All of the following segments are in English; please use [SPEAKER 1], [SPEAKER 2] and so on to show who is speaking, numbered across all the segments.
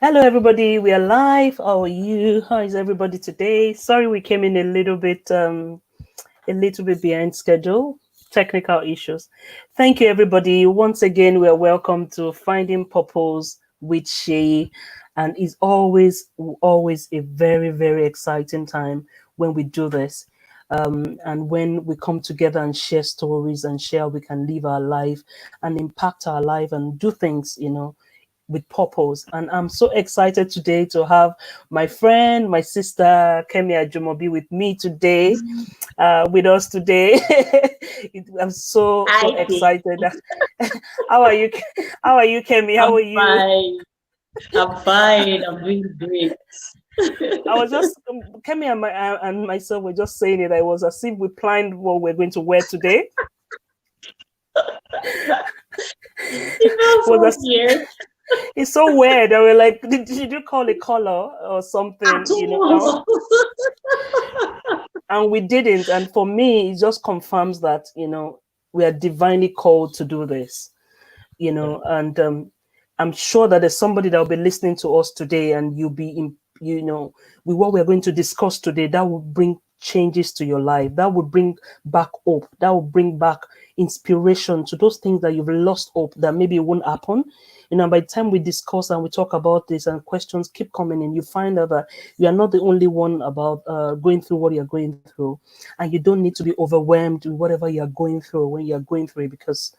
[SPEAKER 1] Hello, everybody. We are live. How are you? How is everybody today? Sorry, we came in a little bit behind schedule. Technical issues. Thank you, everybody. Once again, we are welcome to Finding Purpose with Seyi, and it's always a very, very exciting time when we do this. And when we come together and share stories and share how we can live our life and impact our life and do things, with purpose. And I'm so excited today to have my friend, my sister Kemi Ajumobi with me today, with us today. I'm so
[SPEAKER 2] I think
[SPEAKER 1] excited. How are you? How are you, Kemi? How are
[SPEAKER 2] I'm
[SPEAKER 1] you?
[SPEAKER 2] fine. I'm fine. I'm doing great.
[SPEAKER 1] I was just Kemi and myself were just saying it. I was as if we planned what we're going to wear today.
[SPEAKER 2] It feels
[SPEAKER 1] Was
[SPEAKER 2] so
[SPEAKER 1] as,
[SPEAKER 2] weird.
[SPEAKER 1] it's so weird. I were like, did you call it color or
[SPEAKER 2] At
[SPEAKER 1] something?
[SPEAKER 2] all.
[SPEAKER 1] And we didn't. And for me, it just confirms that we are divinely called to do this.
[SPEAKER 2] Yeah.
[SPEAKER 1] And I'm sure that there's somebody that will be listening to us today, and you'll be in, with what we're going to discuss today, that will bring changes to your life, that will bring back hope, that will bring back inspiration to those things that you've lost hope that maybe it won't happen. By the time we discuss and we talk about this and questions keep coming in, you find out that you are not the only one about going through what you're going through, and you don't need to be overwhelmed with whatever you're going through when you're going through it, because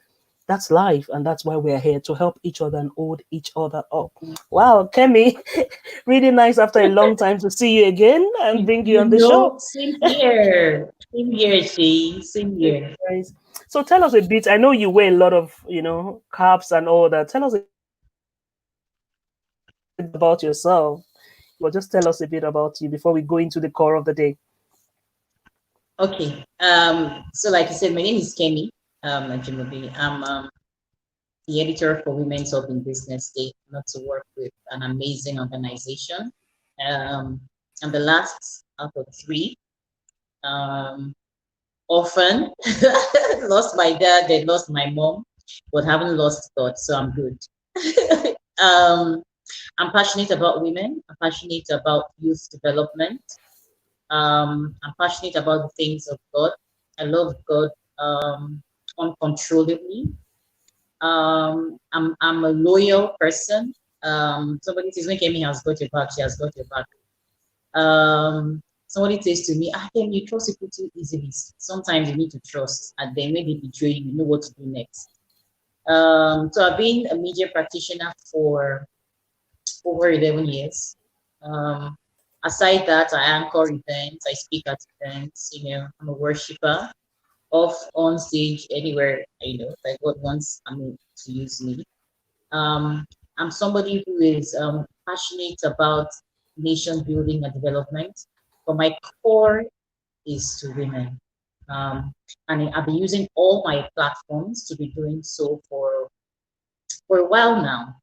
[SPEAKER 1] that's life, and that's why we're here to help each other and hold each other up. Wow, Kemi, really nice after a long time to see you again and bring you on the show.
[SPEAKER 2] Same here. Same here, Shay. Same
[SPEAKER 1] Really
[SPEAKER 2] here.
[SPEAKER 1] nice. So tell us a bit. I know you wear a lot of, carbs and all that. Tell us a bit about yourself. Well, just tell us a bit about you before we go into the core of the day.
[SPEAKER 2] Okay. So like you said, my name is Kemi Ajimobi. I'm the editor for Women's Hub in Business Day, not to work with an amazing organization. Um, I'm the last out of three. Um, Often lost my dad, then lost my mom, but haven't lost God, so I'm good. um, I'm passionate about women. I'm passionate about youth development. I'm passionate about the things of God. I love God uncontrollably. I'm a loyal person. Somebody says, when Kemi has got your back, she has got your back. Somebody says to me, can you trust people too easily? Sometimes you need to trust, and then when they betray you, you know what to do next. So I've been a media practitioner for over 11 years. Um, Aside that, I anchor events, I speak at events, I'm a worshiper, off, on stage, anywhere, like God wants to use me. Um, I'm somebody who is passionate about nation building and development, but my core is to women. And I've been using all my platforms to be doing so for a while now.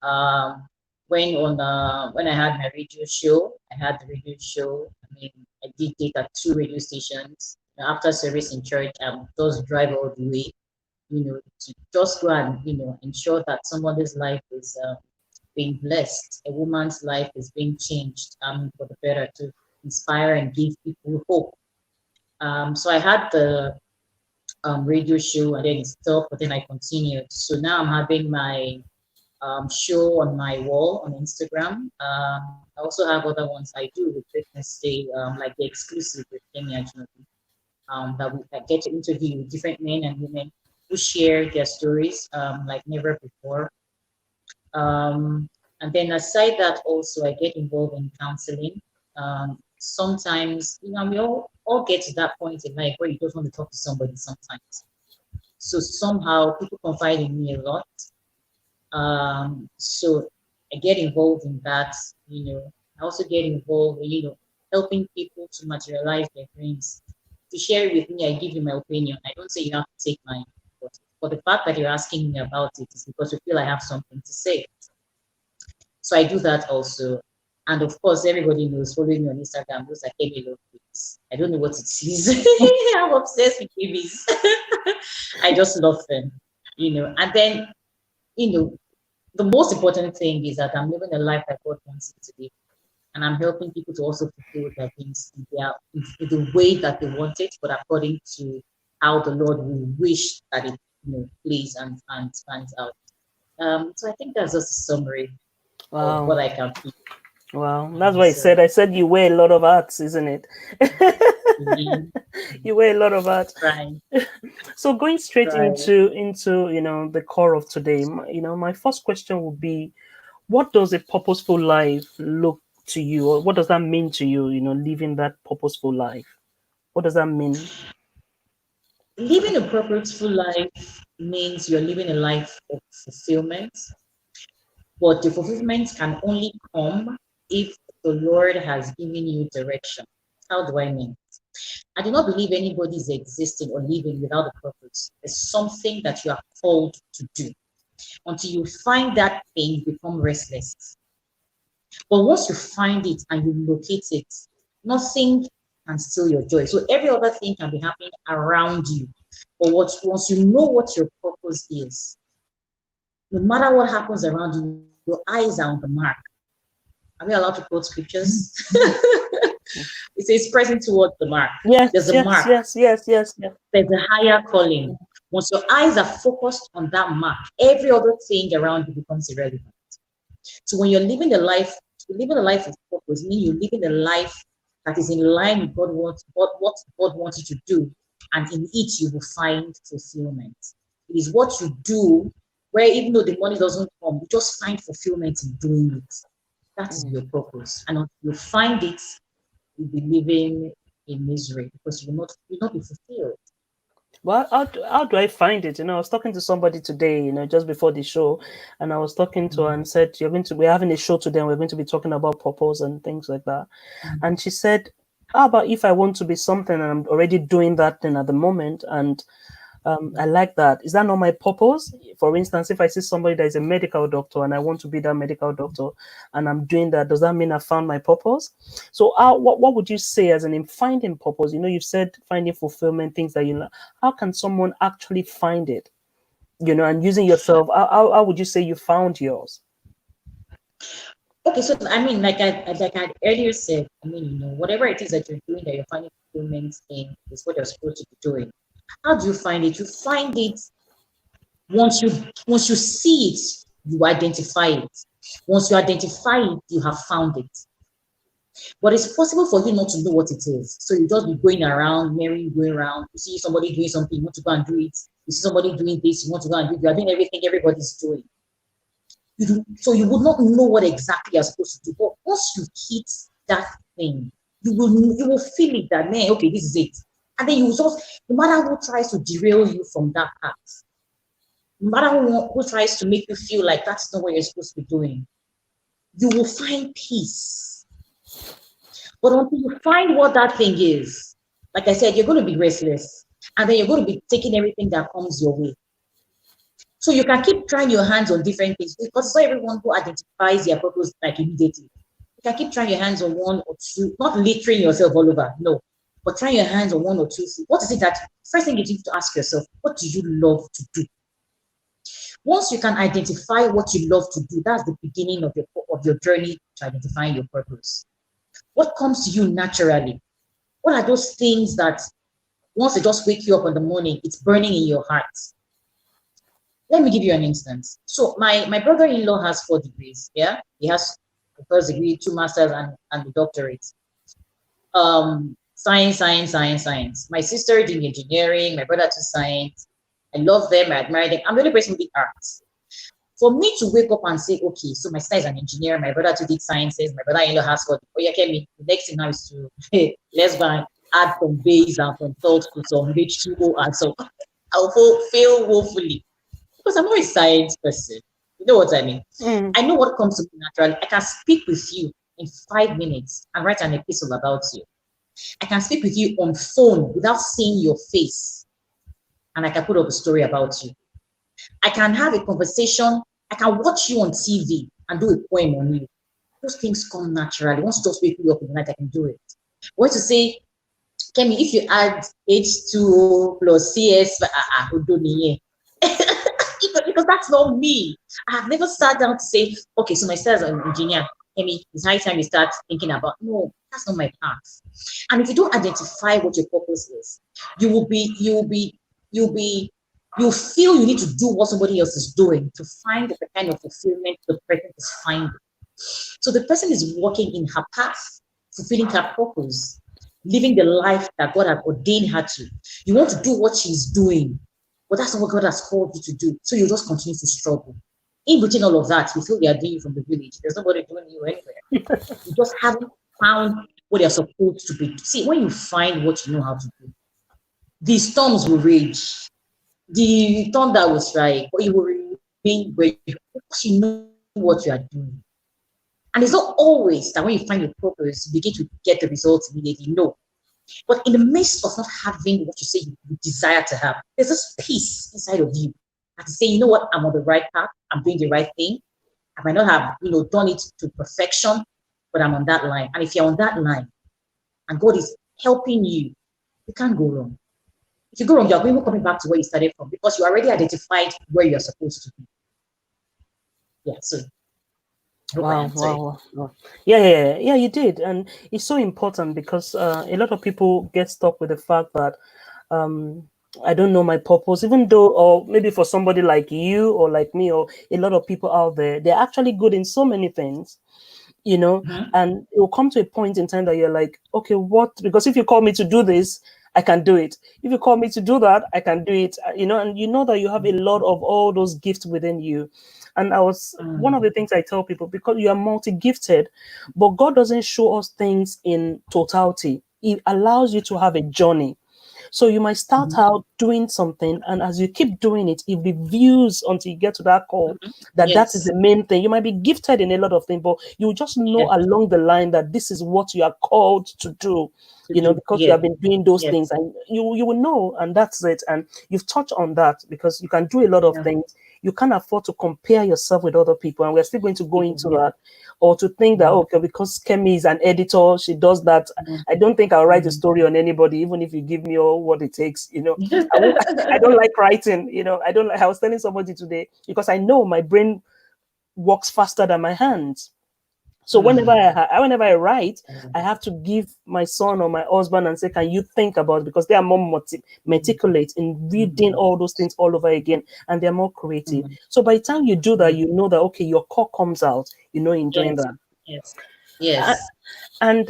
[SPEAKER 2] Um, when I had my radio show, I had the radio show. I mean, I did take at two radio stations. After service in church, I would just drive all the way, to just go and ensure that somebody's life is being blessed, a woman's life is being changed for the better, to inspire and give people hope. So I had the radio show, and then it stopped, but then I continued. So now I'm having my show on my wall on Instagram. I also have other ones I do with Fitness Day, like the exclusive with Kemi Ajinobi, that I get to interview with different men and women who share their stories like never before. Um, and then aside that, also I get involved in counseling. Sometimes, we all get to that point in life where you don't want to talk to somebody sometimes. So somehow people confide in me a lot. So I get involved in that. I also get involved in, helping people to materialize their dreams. To share it with me, I give you my opinion. I don't say you have to take mine, but for the fact that you're asking me about it is because you feel I have something to say. So I do that also. And of course, everybody knows, following me on Instagram, those are Kemi love babies. I don't know what it is. I'm obsessed with babies. I just love them, And then, you know, the most important thing is that I'm living a life that God wants me to live. And I'm helping people to also fulfill their dreams in the way that they want it, but according to how the Lord will wish that it plays and stands out. So I think that's just a summary of what
[SPEAKER 1] Wow.
[SPEAKER 2] I can feel.
[SPEAKER 1] Wow. That's why
[SPEAKER 2] So
[SPEAKER 1] I said you wear a lot of hats, isn't it?
[SPEAKER 2] really
[SPEAKER 1] You wear a lot of hats.
[SPEAKER 2] trying,
[SPEAKER 1] So going straight
[SPEAKER 2] try.
[SPEAKER 1] into the core of today, my first question would be, what does a purposeful life look to you, or what does that mean to you? Living that purposeful life. What does that mean?
[SPEAKER 2] Living a purposeful life means you're living a life of fulfillment, but the fulfillment can only come if the Lord has given you direction. How do I mean? I do not believe anybody is existing or living without a purpose. It's something that you are called to do. Until you find that thing, you become restless. But once you find it and you locate it, nothing can steal your joy. So every other thing can be happening around you. But once you know what your purpose is, no matter what happens around you, your eyes are on the mark. Are we allowed to quote scriptures? It says present towards the mark. There's
[SPEAKER 1] Yes,
[SPEAKER 2] a
[SPEAKER 1] yes,
[SPEAKER 2] mark.
[SPEAKER 1] yes, yes, yes, yes.
[SPEAKER 2] There's a higher calling. Once your eyes are focused on that mark, every other thing around you becomes irrelevant. So when you're living a life of purpose, meaning you're living a life that is in line with what God wants you to do, and in it you will find fulfillment. It is what you do, where even though the money doesn't come, you just find fulfillment in doing it. That is your purpose. And until you find it, you'll be living in misery because you will not be fulfilled.
[SPEAKER 1] Well, how do I find it? I was talking to somebody today, just before the show, and I was talking to her and said, we're having a show today and we're going to be talking about purpose and things like that. And she said, how about if I want to be something and I'm already doing that thing at the moment, and I like that. Is that not my purpose? For instance, if I see somebody that is a medical doctor and I want to be that medical doctor and I'm doing that, does that mean I found my purpose? So, what would you say as in finding purpose? You've said finding fulfillment, things that you like. How can someone actually find it? And using yourself, how would you say you found yours?
[SPEAKER 2] Okay, so I mean, like I earlier said, I mean, whatever it is that you're doing that you're finding fulfillment in is what you're supposed to be doing. How do you find it? You find it once you see it, you identify it. Once you identify it, you have found it. But it's possible for you not to know what it is. So you just be going around, merry, going around. You see somebody doing something, you want to go and do it. You see somebody doing this, you want to go and do it. You are doing everything everybody's doing. So you would not know what exactly you're supposed to do. But once you hit that thing, you will feel it that, man, okay, this is it. And then you just, no matter who tries to derail you from that path, no matter who tries to make you feel like that's not what you're supposed to be doing, you will find peace. But until you find what that thing is, like I said, you're going to be restless. And then you're going to be taking everything that comes your way. So you can keep trying your hands on different things because it's not everyone who identifies their purpose like immediately. You can keep trying your hands on one or two, not littering yourself all over, no, but trying your hands on one or two things. What is it that first thing you need to ask yourself, what do you love to do? Once you can identify what you love to do, that's the beginning of your journey to identifying your purpose. What comes to you naturally? What are those things that once they just wake you up in the morning, it's burning in your heart? Let me give you an instance. So my brother-in-law has 4 degrees. Yeah, he has the first degree, 2 masters, and the doctorate. Science, science, science, science. My sister did engineering. My brother did science. I love them. I admire them. I'm the only person with arts. For me to wake up and say, okay, so my sister is an engineer. My brother too did sciences. My brother-in-law has 4. Oh yeah, Kemi. The next thing now is to hey, let's go and add some base and some salt to some H2O and so I'll fail woefully because I'm not a science person. You know what I mean?
[SPEAKER 1] Mm.
[SPEAKER 2] I know what comes to me naturally. I can speak with you in 5 minutes and write an epistle about you. I can speak with you on phone without seeing your face, and I can put up a story about you. I can have a conversation. I can watch you on TV and do a poem on you. Those things come naturally. Once you just wake me up in the night, I can do it. What to say, Kemi, if you add H2O plus CS, because that's not me. I have never sat down to say, okay, so myself as an engineer, Amy, it's high time you start thinking about, no, that's not my path. And if you don't identify what your purpose is, you'll feel you need to do what somebody else is doing to find the kind of fulfillment the person is finding. So the person is walking in her path, fulfilling her purpose, living the life that God has ordained her to. You want to do what she's doing, but that's not what God has called you to do. So you just continue to struggle. In between all of that, you feel they are doing you from the village. There's nobody doing you anywhere. You just haven't found what you're supposed to be. See, when you find what you know how to do, the storms will rage, the thunder will strike, but you will remain where you because you know what you are doing. And it's not always that when you find your purpose, you begin to get the results immediately. No. But in the midst of not having what you say you desire to have, there's this peace inside of you that is saying, you know what, I'm on the right path, I'm doing the right thing. I might not have, done it to perfection, but I'm on that line. And if you're on that line and God is helping you, you can't go wrong. If you go wrong, you're going coming back to where you started from because you already identified where you're supposed to be. Yeah, so
[SPEAKER 1] Wow. Yeah, you did. And it's so important because a lot of people get stuck with the fact that I don't know my purpose, even though, or maybe for somebody like you or like me, or a lot of people out there, they're actually good in so many things, and it will come to a point in time that you're like, okay, what? Because if you call me to do this, I can do it. If you call me to do that, I can do it, and you know that you have a lot of all those gifts within you. And one of the things I tell people, because you are multi-gifted, but God doesn't show us things in totality. He allows you to have a journey. So you might start out doing something, and as you keep doing it, it reviews until you get to that call that is
[SPEAKER 2] yes,
[SPEAKER 1] the main thing. You might be gifted in a lot of things, but you just know
[SPEAKER 2] yes,
[SPEAKER 1] along the line that this is what you are called to do.
[SPEAKER 2] to do,
[SPEAKER 1] Because you
[SPEAKER 2] yes,
[SPEAKER 1] have been doing those
[SPEAKER 2] yes,
[SPEAKER 1] things, and you will know, and that's it. And you've touched on that because you can do a lot of
[SPEAKER 2] yeah,
[SPEAKER 1] things. You can't afford to compare yourself with other people, and we're still going to go
[SPEAKER 2] people,
[SPEAKER 1] into
[SPEAKER 2] yeah,
[SPEAKER 1] that, or to think that okay, because Kemi is an editor, she does that. I don't think I'll write a story on anybody, even if you give me all what it takes. I won't, I don't like writing. I don't like. I was telling somebody today because I know my brain works faster than my hands. So whenever I write, I have to give my son or my husband and say, "Can you think about it?" Because they are more meticulous in reading all those things all over again, and they're more creative. So by the time you do that, you know that okay, your core comes out. In doing
[SPEAKER 2] yes,
[SPEAKER 1] that.
[SPEAKER 2] yes,
[SPEAKER 1] Uh,
[SPEAKER 2] yes.
[SPEAKER 1] and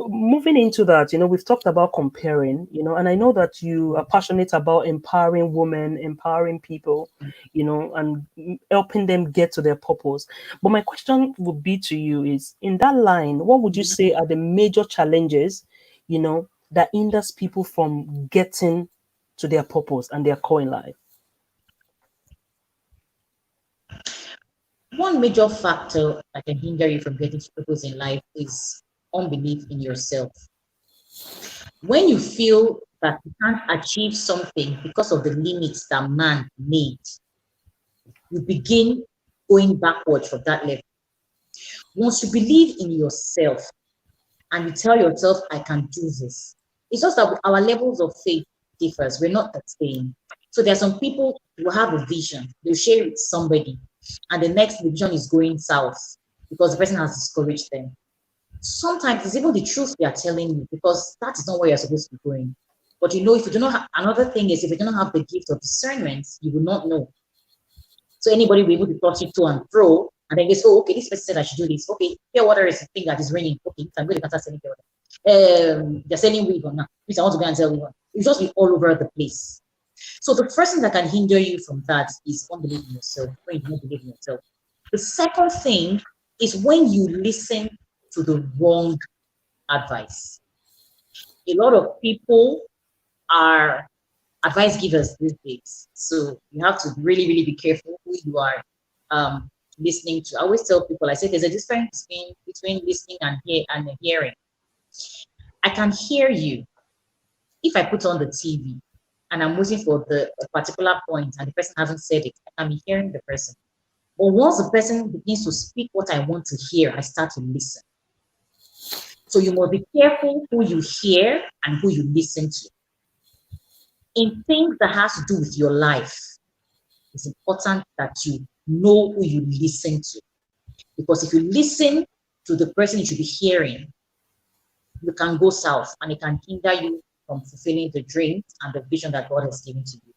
[SPEAKER 1] moving into that, we've talked about comparing, and I know that you are passionate about empowering women, empowering people, and helping them get to their purpose. But my question would be to you is, in that line, what would you say are the major challenges, that hinders people from getting to their purpose and their core in life?
[SPEAKER 2] One major factor that can hinder you from getting to purpose in life is unbelief in yourself. When you feel that you can't achieve something because of the limits that man made, you begin going backward from that level. Once you believe in yourself and you tell yourself, I can do this, it's just that our levels of faith differs. We're not the same. So there are some people who have a vision, they'll share it with somebody, and the next vision is going south because the person has discouraged them. Sometimes it's even the truth they are telling you because that is not where you're supposed to be going. But if you do not have, another thing is if you do not have the gift of discernment, you will not know. So anybody will be able to toss it to and fro, and then they say, oh, okay, this person said I should do this. Okay, pure water is the thing that is raining. Okay, I'm going to start selling pure water. They're selling weed on now. Please, I want to go and sell weed on. You just be all over the place. So the first thing that can hinder you from that is unbelief in yourself, when you don't believe in yourself. The second thing is when you listen to the wrong advice. A lot of people are advice givers these days. So you have to really, really be careful who you are listening to. I always tell people, I say there's a difference between listening and hearing. I can hear you if I put on the TV and I'm waiting for a particular point and the person hasn't said it. I can be hearing the person. But once the person begins to speak what I want to hear, I start to listen. So you must be careful who you hear and who you listen to. In things that has to do with your life, it's important that you know who you listen to. Because if you listen to the person you should be hearing, you can go south and it can hinder you from fulfilling the dreams and the vision that God has given to you.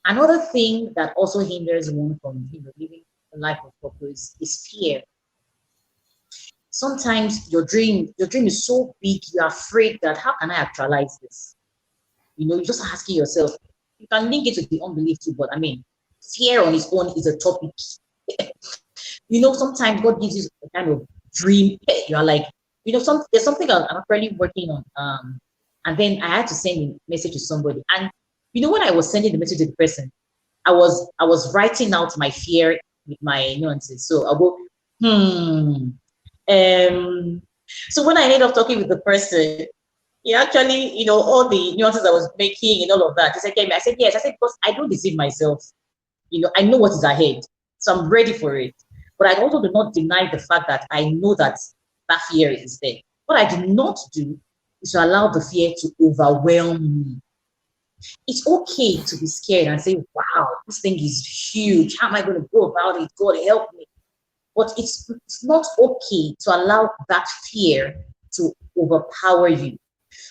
[SPEAKER 2] Another thing that also hinders one from living a life of purpose is fear. Sometimes your dream is so big, you're afraid that how can I actualize this? You're just asking yourself. You can link it to the unbelief too, but I mean, fear on its own is a topic. Sometimes God gives you a kind of dream. You're like, there's something I'm currently working on. And then I had to send a message to somebody. And when I was sending the message to the person, I was writing out my fear with my nuances. So I'll go, so when I ended up talking with the person, he actually, all the nuances I was making and all of that. He said, I said, yes. I said, because I don't deceive myself. I know what is ahead. So I'm ready for it. But I also do not deny the fact that I know that fear is there. What I do not do is to allow the fear to overwhelm me. It's okay to be scared and say, wow, this thing is huge. How am I going to go about it? God help me. But it's not okay to allow that fear to overpower you.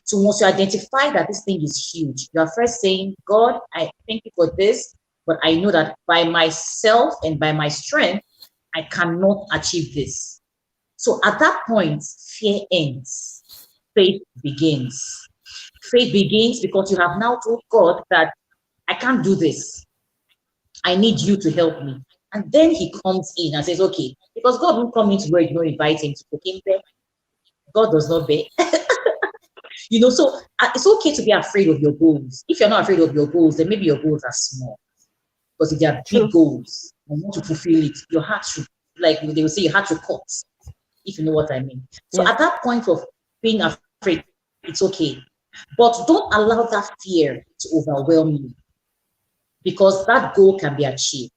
[SPEAKER 2] So once you identify that this thing is huge, you are first saying, God, I thank you for this, but I know that by myself and by my strength, I cannot achieve this. So at that point, fear ends. Faith begins. Faith begins because you have now told God that I can't do this. I need you to help me. And then he comes in and says, okay, because God won't come into where you don't invite him to cook him there. God does not beg. So it's okay to be afraid of your goals. If you're not afraid of your goals, then maybe your goals are small. Because if they are big goals and want to fulfill it, your heart should, like they will say, your heart should cut, if you know what I mean. So at that point of being afraid, it's okay. But don't allow that fear to overwhelm you, because that goal can be achieved.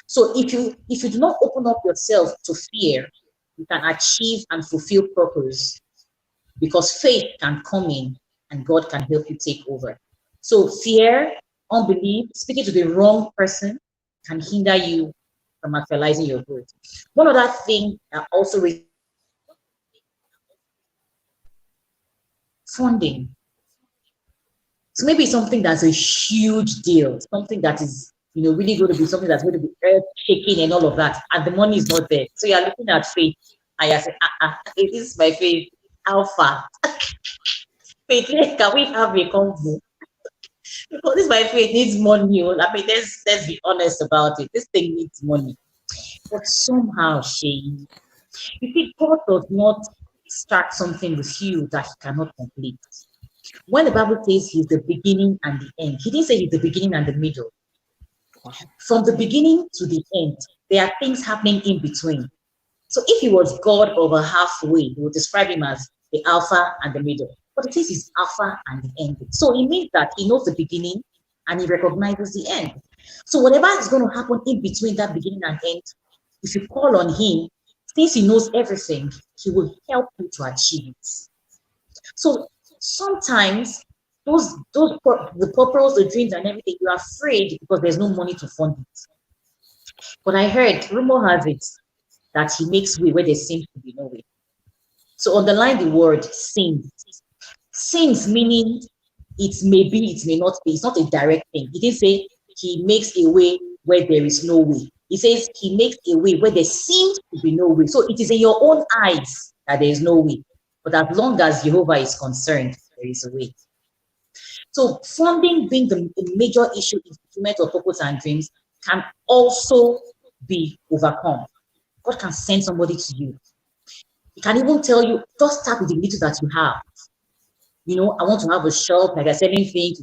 [SPEAKER 2] So if you do not open up yourself to fear, you can achieve and fulfill purpose, because faith can come in and God can help you take over. So fear, unbelief, speaking to the wrong person can hinder you from actualizing your growth. One other thing that also funding. So maybe something that's a huge deal, something that is really going to be something that's going to be earth-shaking and all of that, and the money is not there. So you're looking at faith, and you're saying, this is my faith. Alpha. Faith, can we have a convo? Because this my faith needs money. I mean, let's be honest about it. This thing needs money. But somehow, Seyi, you see, God does not start something with you that he cannot complete. When the Bible says he's the beginning and the end, he didn't say he's the beginning and the middle. From the beginning to the end, there are things happening in between. So if he was God over halfway, he would describe him as the Alpha and the middle. But it says he's Alpha and the end. So it means that he knows the beginning and he recognizes the end. So whatever is going to happen in between that beginning and end, if you call on him, since he knows everything, he will help you to achieve it. So sometimes the purpose, the dreams and everything, you're afraid because there's no money to fund it. But I heard, rumor has it, that he makes way where there seems to be no way. So underline the word seems. Seems meaning it may be, it may not be. It's not a direct thing. He didn't say he makes a way where there is no way. He says he makes a way where there seems to be no way. So it is in your own eyes that there is no way. But as long as Jehovah is concerned, there is a way. So funding being the major issue in fulfillment of purpose and dreams can also be overcome. God can send somebody to you. He can even tell you, just start with the little that you have. I want to have a shop, like I said, anything.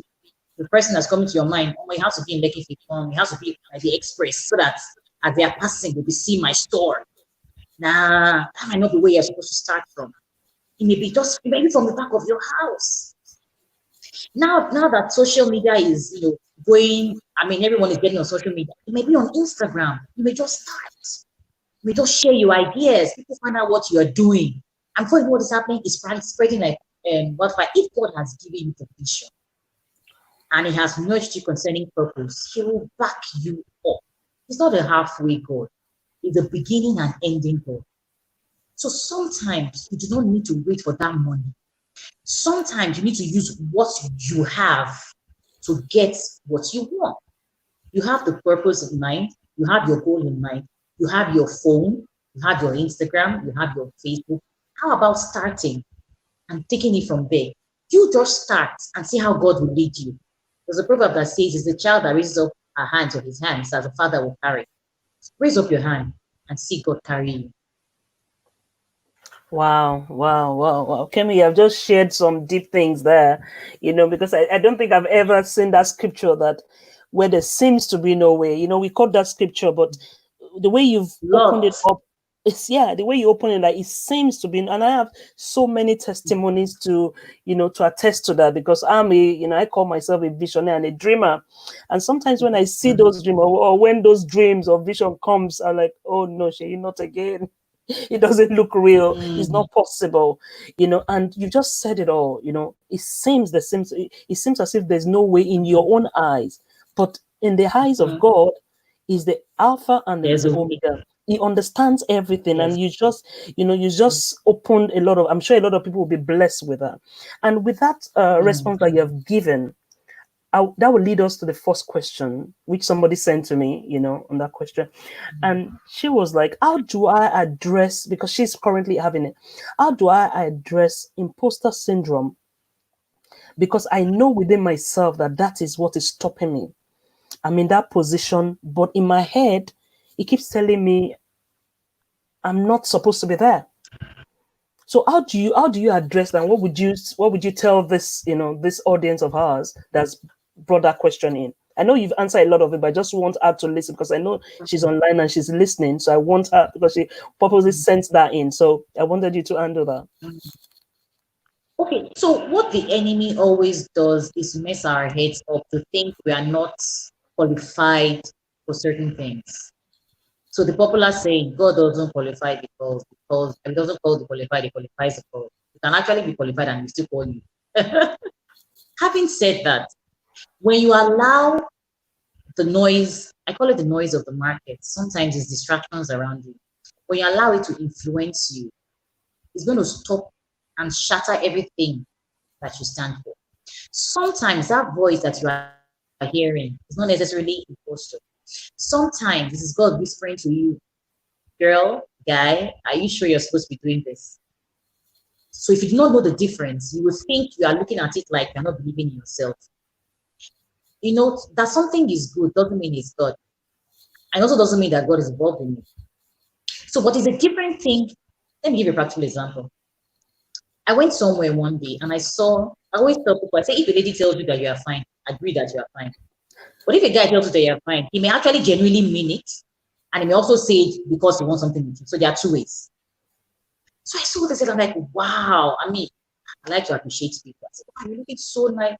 [SPEAKER 2] The person that's coming to your mind, oh, it has to be in Lekki Fikon, it has to be like the express, so that as they are passing, they'll be seeing my store. Nah, that might not be where you're supposed to start from. It may be just maybe from the back of your house. Now that social media is, going, I mean, everyone is getting on social media. It may be on Instagram. You may just start. You may just share your ideas. People find out what you're doing. And before you know what is happening, it's spreading like wildfire. If God has given you the vision, and he has nudged you concerning purpose, he will back you up. He's not a halfway God. He's a beginning and ending God. So sometimes you do not need to wait for that money. Sometimes you need to use what you have to get what you want. You have the purpose in mind, you have your goal in mind, you have your phone, you have your Instagram, you have your Facebook. How about starting and taking it from there? You just start and see how God will lead you. There's a proverb that says, it's the child that raises up her hands or his hands that the father will carry. Raise up your hand and see God carry you.
[SPEAKER 1] Wow, wow, wow, wow. Kemi, you have just shared some deep things there, because I don't think I've ever seen that scripture that where there seems to be no way. We quote that scripture, but the way you've opened it
[SPEAKER 2] Lot.
[SPEAKER 1] up, the way you open it, like it seems to be, and I have so many testimonies to attest to that, because I call myself a visionary and a dreamer. And sometimes when I see those dreams, or when those dreams or vision comes, I'm like, oh no, Seyi, not again. It doesn't look real. It's
[SPEAKER 2] Mm,
[SPEAKER 1] not possible. And you just said it all. It seems as if there's no way in your own eyes, but in the eyes of
[SPEAKER 2] mhm.
[SPEAKER 1] God is the Alpha and
[SPEAKER 2] There's
[SPEAKER 1] the
[SPEAKER 2] a way.
[SPEAKER 1] Omega. He understands everything, and
[SPEAKER 2] Yes.
[SPEAKER 1] you just opened a lot of. I'm sure a lot of people will be blessed with that. And with that
[SPEAKER 2] Mm,
[SPEAKER 1] response that you have given, that will lead us to the first question, which somebody sent to me, on that question. And she was like, how do I address, because she's currently having it, how do I address imposter syndrome? Because I know within myself that is what is stopping me. I'm in that position, but in my head, it keeps telling me I'm not supposed to be there. So how do you address that? What would you tell this audience of ours that's brought that question in? I know you've answered a lot of it, but I just want her to listen, because I know she's online and she's listening. So I want her, because she purposely sent that in. So I wanted you to handle that.
[SPEAKER 2] mm. Okay, so what the enemy always does is mess our heads up to think we are not qualified for certain things. So the popular saying, God doesn't qualify the called, because he doesn't call the qualified, he qualifies the called. You can actually be qualified and we still call you. Having said that, when you allow the noise, I call it the noise of the market, sometimes it's distractions around you. When you allow it to influence you, it's going to stop and shatter everything that you stand for. Sometimes that voice that you are hearing is not necessarily imposture. Sometimes this is God whispering to you, girl, guy, are you sure you're supposed to be doing this? So if you do not know the difference, you will think you are looking at it like you're not believing in yourself. That something is good doesn't mean it's God. And also doesn't mean that God is involved in it. So what is a different thing? Let me give you a practical example. I went somewhere one day and I always tell people, I say, if a lady tells you that you are fine, agree that you are fine. But if a guy tells you that you are fine, he may actually genuinely mean it. And he may also say it because he wants something with you. So there are two ways. So I saw this and I'm like, wow. I mean, I like to appreciate people. I said, wow, you're looking so nice.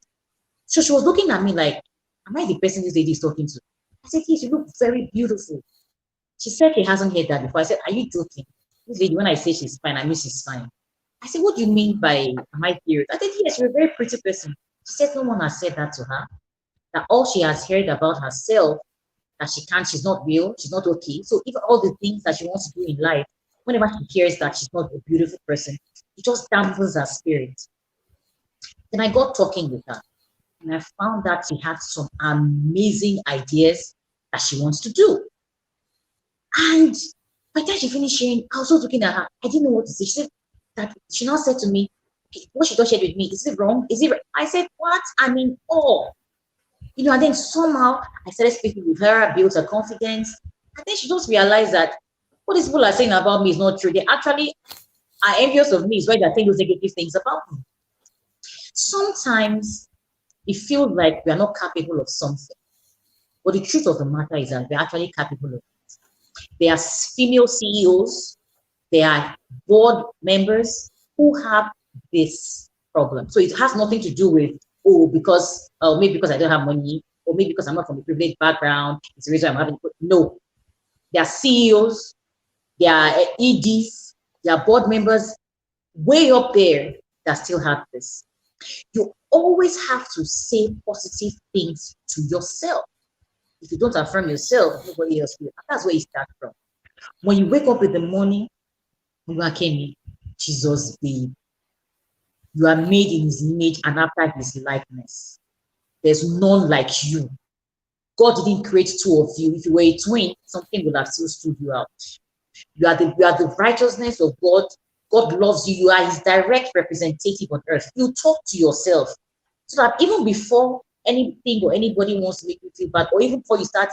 [SPEAKER 2] So she was looking at me like, am I the person this lady is talking to? I said, yes, you look very beautiful. She said she hasn't heard that before. I said, are you joking? This lady, when I say she's fine, I mean she's fine. I said, what do you mean by am I serious? I said, yes, you're a very pretty person. She said no one has said that to her. That all she has heard about herself, that she's not real, she's not okay. So even all the things that she wants to do in life, whenever she hears that she's not a beautiful person, it just dampens her spirit. Then I got talking with her and I found that she had some amazing ideas that she wants to do. And by the time she finished sharing, I was just looking at her. I didn't know what to say. She now said to me, what she just shared with me, is it wrong? Is it right? I said, what? I'm in awe. And then somehow I started speaking with her, built her confidence. And then she just realized that what these people are saying about me is not true. They actually are envious of me, is why they're saying those negative things about me. Sometimes it feels like we are not capable of something. But the truth of the matter is that we're actually capable of it. There are female CEOs, there are board members who have this problem. So it has nothing to do with, because maybe because I don't have money, or maybe because I'm not from a privileged background, it's the reason I'm having. No, there are CEOs, there are EDs, there are board members way up there that still have this. You always have to say positive things to yourself. If you don't affirm yourself, nobody else will. And that's where you start from. When you wake up in the morning, you are Kenny, Jesus, babe. You are made in his image and after his likeness. There's none like you. God didn't create two of you. If you were a twin, something would have still stood you out. You are the righteousness of God. God loves you. You are his direct representative on earth. You talk to yourself so that even before anything or anybody wants to make you feel bad, or even before you start,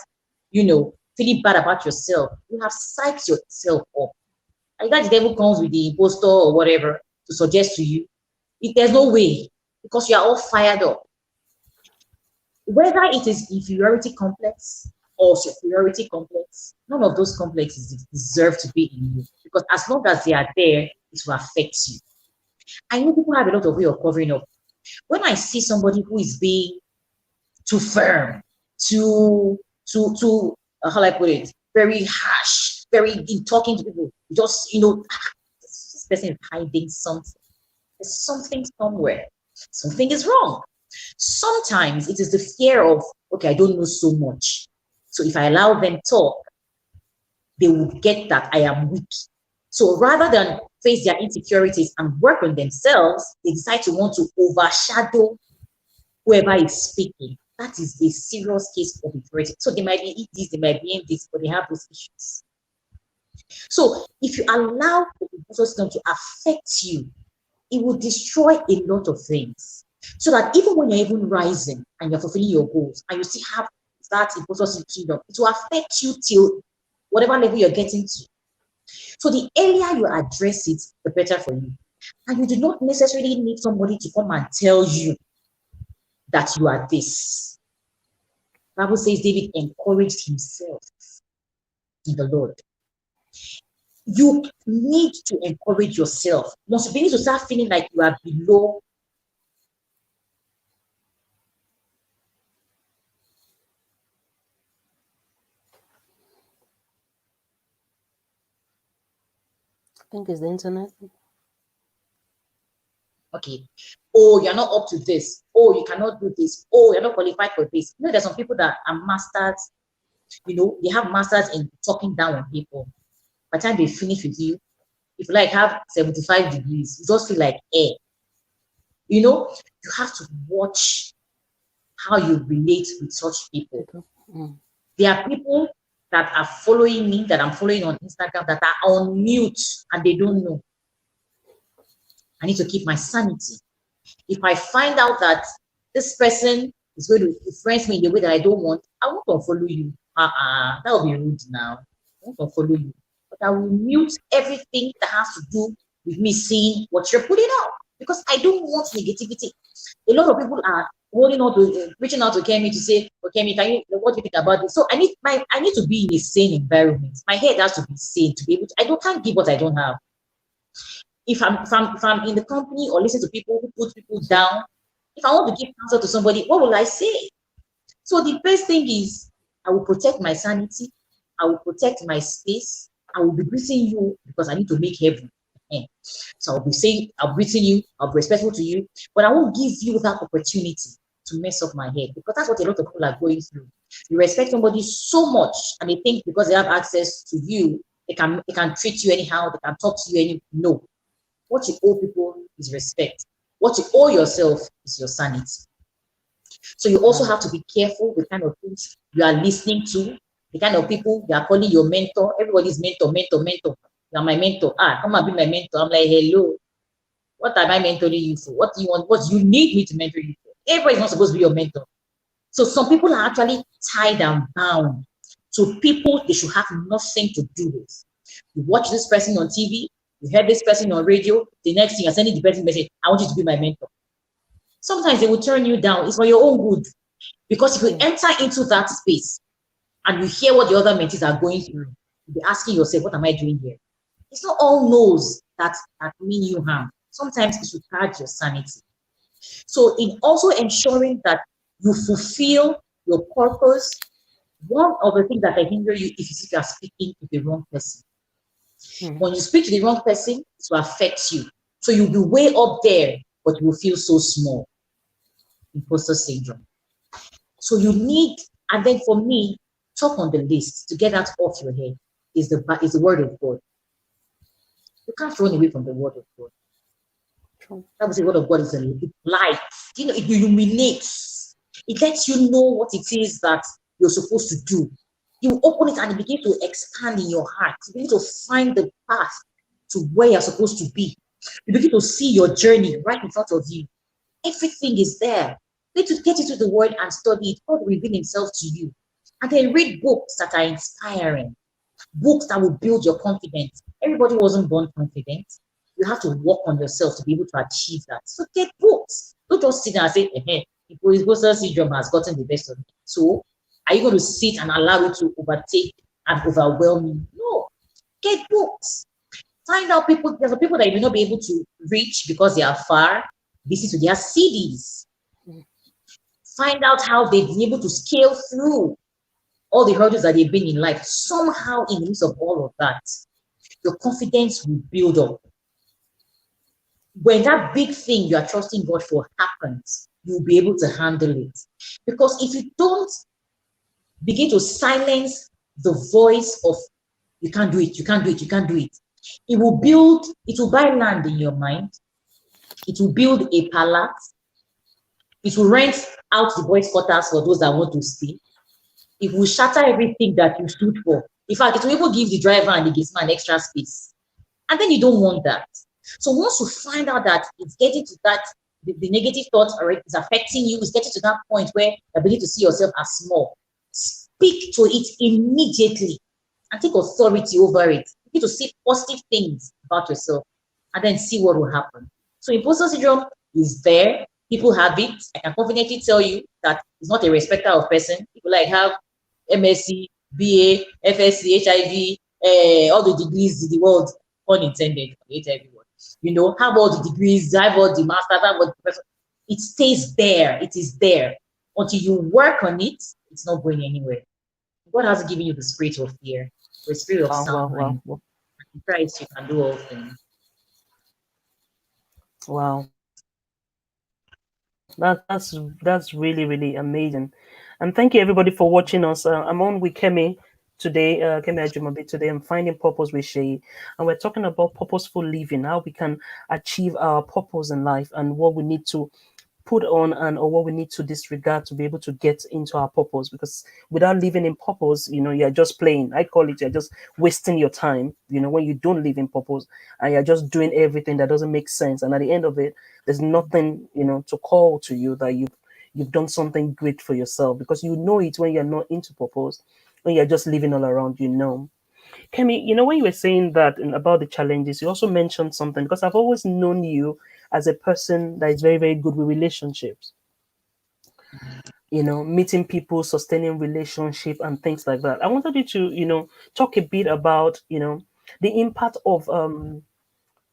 [SPEAKER 2] feeling bad about yourself, you have psyched yourself up. And that the devil comes with the impostor or whatever to suggest to you, there's no way, because you are all fired up. Whether it is inferiority complex or superiority complex, none of those complexes deserve to be in you, because as long as they are there, it will affect you. I know people have a lot of way of covering up. When I see somebody who is being too firm, too how I put it, very harsh, very in talking to people, just this person is hiding something. There's something somewhere. Something is wrong. Sometimes it is the fear of, okay, I don't know so much. So if I allow them talk, they will get that I am weak. So rather than face their insecurities and work on themselves, they decide to want to overshadow whoever is speaking. That is a serious case of inferiority. So they might be this, they might be in this, but they have those issues. So if you allow the imposter syndrome to affect you, it will destroy a lot of things. So that even when you're even rising and you're fulfilling your goals and you still have that imposter syndrome, it will affect you till whatever level you're getting to. So the earlier you address it, the better for you. And you do not necessarily need somebody to come and tell you that you are this. The Bible says David encouraged himself in the Lord. You need to encourage yourself. Once you begin to start feeling like you are below,
[SPEAKER 1] I think it's the internet.
[SPEAKER 2] okay, oh, you're not up to this. Oh, you cannot do this. Oh, you're not qualified for this. There's some people that are masters, they have masters in talking down on people. By the time they finish with you, if you like have 75 degrees, you just feel like air. You have to watch how you relate with such people. There are people that are following me, that I'm following on Instagram, that are on mute and they don't know. I need to keep my sanity. If I find out that this person is going to influence me in the way that I don't want, I won't unfollow you. That will be rude now. I won't unfollow you. But I will mute everything that has to do with me seeing what you're putting out, because I don't want negativity. A lot of people are reaching out to Kemi to say, okay, what do you think about this? So I need to be in a sane environment. My head has to be sane to be able to, can't give what I don't have. If I'm in the company or listen to people who put people down, if I want to give answer to somebody, what will I say? So the best thing is, I will protect my sanity. I will protect my space. I will be greeting you because I need to make heaven. So I'll be saying, I'll be greeting you, I'll be respectful to you, but I won't give you that opportunity to mess up my head, because that's what a lot of people are going through. You respect somebody so much, and they think because they have access to you, they can treat you anyhow, they can talk to you no. What you owe people is respect. What you owe yourself is your sanity. So you also have to be careful with the kind of things you are listening to, the kind of people you are calling your mentor. Everybody's mentor. You are my mentor. Come and be my mentor. I'm like, hello. What am I mentoring you for? What do you want? What do you need me to mentor you for? Everybody's not supposed to be your mentor. So some people are actually tied and bound to people they should have nothing to do with. You watch this person on TV, you heard this person on radio, the next thing you're sending the person message, I want you to be my mentor. Sometimes they will turn you down. It's for your own good. Because if you enter into that space and you hear what the other mentees are going through, you'll be asking yourself, what am I doing here? It's not all no's that mean you harm. Sometimes it should guard your sanity. So in also ensuring that you fulfill your purpose, one of the things that can hinder you if you are speaking to the wrong person. When you speak to the wrong person, it will affect you. So you'll be way up there, but you will feel so small. Imposter syndrome. So you need, and then for me, top on the list to get that off your head is the word of God. You can't run away from the word of God.
[SPEAKER 1] True.
[SPEAKER 2] That was the word of God is a light. You know, it illuminates. It lets you know what it is that you're supposed to do. You open it and it begins to expand in your heart. You begin to find the path to where you're supposed to be. You begin to see your journey right in front of you. Everything is there. You need to get into the word and study it. God will reveal himself to you. And then read books that are inspiring, books that will build your confidence. Everybody wasn't born confident. You have to work on yourself to be able to achieve that. So get books. Don't just sit down and say, imposter syndrome has gotten the best of me. So are you going to sit and allow it to overtake and overwhelm you? No. Get books. Find out people. There's people that you may not be able to reach because they are far. Listen to their CDs. Find out how they've been able to scale through all the hurdles that they've been in life. Somehow, in the midst of all of that, your confidence will build up. When that big thing you are trusting God for happens, you'll be able to handle it. Because if you don't begin to silence the voice of you can't do it, you can't do it, you can't do it, it will buy land in your mind. It will build a palace. It will rent out the boys' quarters for those that want to stay. It will shatter everything that you stood for. In fact, it will even give the driver and the gateman extra space. And then you don't want that. So once you find out that it's getting to that, the negative thoughts is affecting you, it's getting to that point where you're beginning to see yourself as small, speak to it immediately and take authority over it. You need to see positive things about yourself and then see what will happen. So imposter syndrome is there. People have it. I can confidently tell you that it's not a respecter of person. People like have MSc, BA, FSc, HIV, all the degrees in the world, unintended, HIV. You know, have all the degrees, have all the masters, have all the professors. It stays there. It is there. Until you work on it, it's not going anywhere. God hasn't given you the spirit of fear, the spirit of sound mind. In Christ, you can do all things.
[SPEAKER 1] Wow. That's really, really amazing. And thank you everybody for watching us. I'm on with Kemi today, Kemi Ajumabi today. I'm finding purpose with Seyi, and we're talking about purposeful living, how we can achieve our purpose in life, and what we need to put on and or what we need to disregard to be able to get into our purpose. Because without living in purpose, you're just playing. I call it, you're just wasting your time, when you don't live in purpose and you're just doing everything that doesn't make sense, and at the end of it there's nothing to call to you that you've done something great for yourself, because you know it when you're not into purpose, when you're just living all around. Kemi, when you were saying that about the challenges, you also mentioned something, because I've always known you as a person that is very, very good with relationships. Meeting people, sustaining relationship and things like that. I wanted you to, talk a bit about, the impact of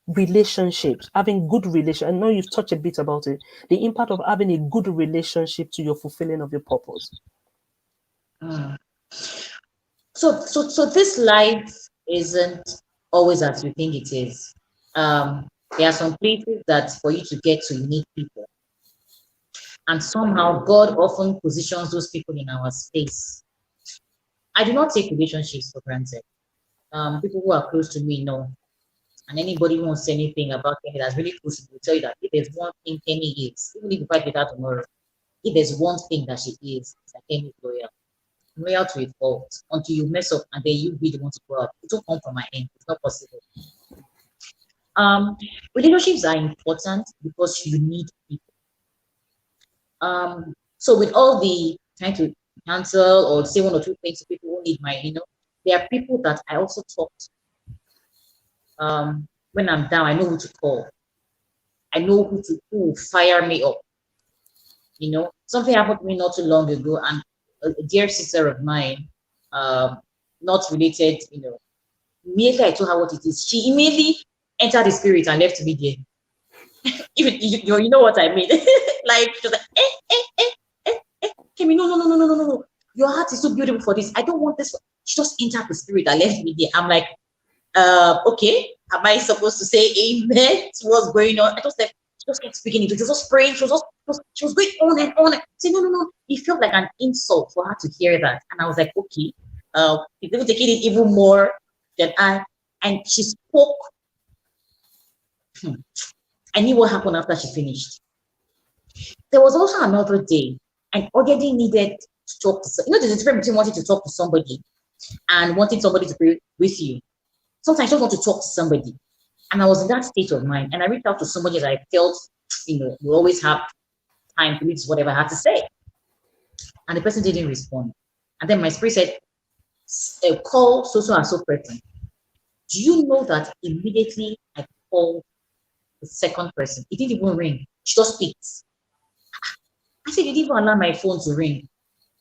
[SPEAKER 1] relationships, having good relations. I know you've touched a bit about it. The impact of having a good relationship to your fulfilling of your purpose.
[SPEAKER 2] So this life isn't always as you think it is. There are some places that for you to get to, you need people. And somehow God often positions those people in our space. I do not take relationships for granted. People who are close to me know. And anybody who wants anything about Kenny that's really close to me will tell you that if there's one thing Kenny is, even if you fight with her tomorrow, if there's one thing that she is that Kenny is loyal. I'm loyal to a fault until you mess up and then you be the one to go out. It won't come from my end. It's not possible. Relationships are important because you need people. So with all the trying to cancel or say one or two things to people who need my, there are people that I also talk to. When I'm down, I know who to call. I know who will fire me up. Something happened to me not too long ago, and a dear sister of mine, not related, immediately I told her what it is. She immediately entered the spirit and left me there. Even you know what I mean. Like she was like, Kemi, no. Your heart is so beautiful for this. I don't want this. She just entered the spirit and left me there. I'm like, okay, am I supposed to say amen to what's going on? I just said, just kept speaking it. She was just praying. She was going on and on. I said, no, no, no. It felt like an insult for her to hear that. And I was like, okay, people taking it even more than I. And she spoke. I knew what happened after she finished. There was also another day, and already needed to talk to. There's a difference between wanting to talk to somebody and wanting somebody to pray with you. Sometimes you just want to talk to somebody. And I was in that state of mind, and I reached out to somebody that I felt, we always have time to read whatever I had to say. And the person didn't respond. And then my spirit said, call so and so person. Do you know that immediately I called the second person? It didn't even ring. She just picked. I said, you didn't even allow my phone to ring.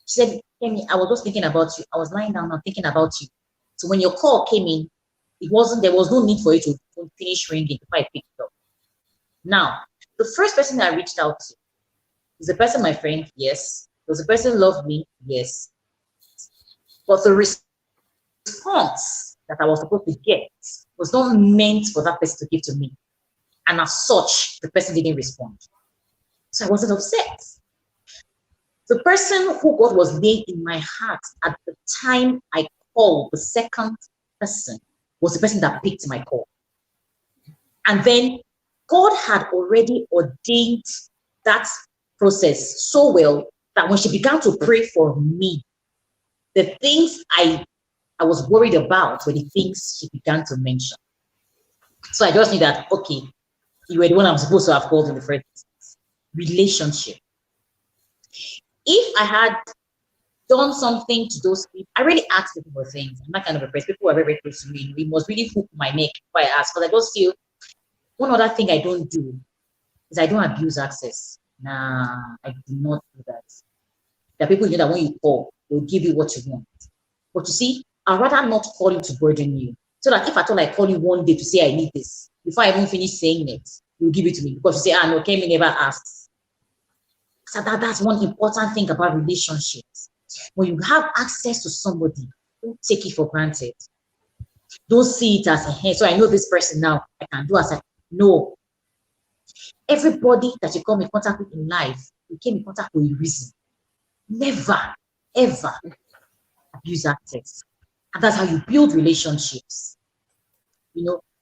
[SPEAKER 2] She said, Kemi, I was just thinking about you. I was lying down and thinking about you. So when your call came in, there was no need for you to finish ringing before I picked it up. Now, the first person I reached out to is the person, my friend, yes. Was the person loved me? Yes. But the response that I was supposed to get was not meant for that person to give to me. And as such, the person didn't respond. So I wasn't upset. The person who God was laying in my heart at the time I called the second person was the person that picked my call. And then God had already ordained that process so well that when she began to pray for me, the things I was worried about were the things she began to mention. So I just knew that, okay, you were the one I'm supposed to have called in the first place. Relationship. If I had done something to those people, I really asked people for things. I'm not kind of a person. People are very, very close to me. We must really hook my neck before I ask. Because I just feel one other thing I don't do is I don't abuse access. Nah, I do not do that. There are people that when you call, they'll give you what you want. But you see, I'd rather not call you to burden you. So that if at all I call you one day to say I need this, before I even finish saying it, you'll give it to me. Because you say, no, Kemi never asks. So that's one important thing about relationships. When you have access to somebody, don't take it for granted. Don't see it as a hey, so I know this person now. I can do as I no. Everybody that you come in contact with in life, you came in contact with a reason. Never, ever abuse access. And that's how you build relationships.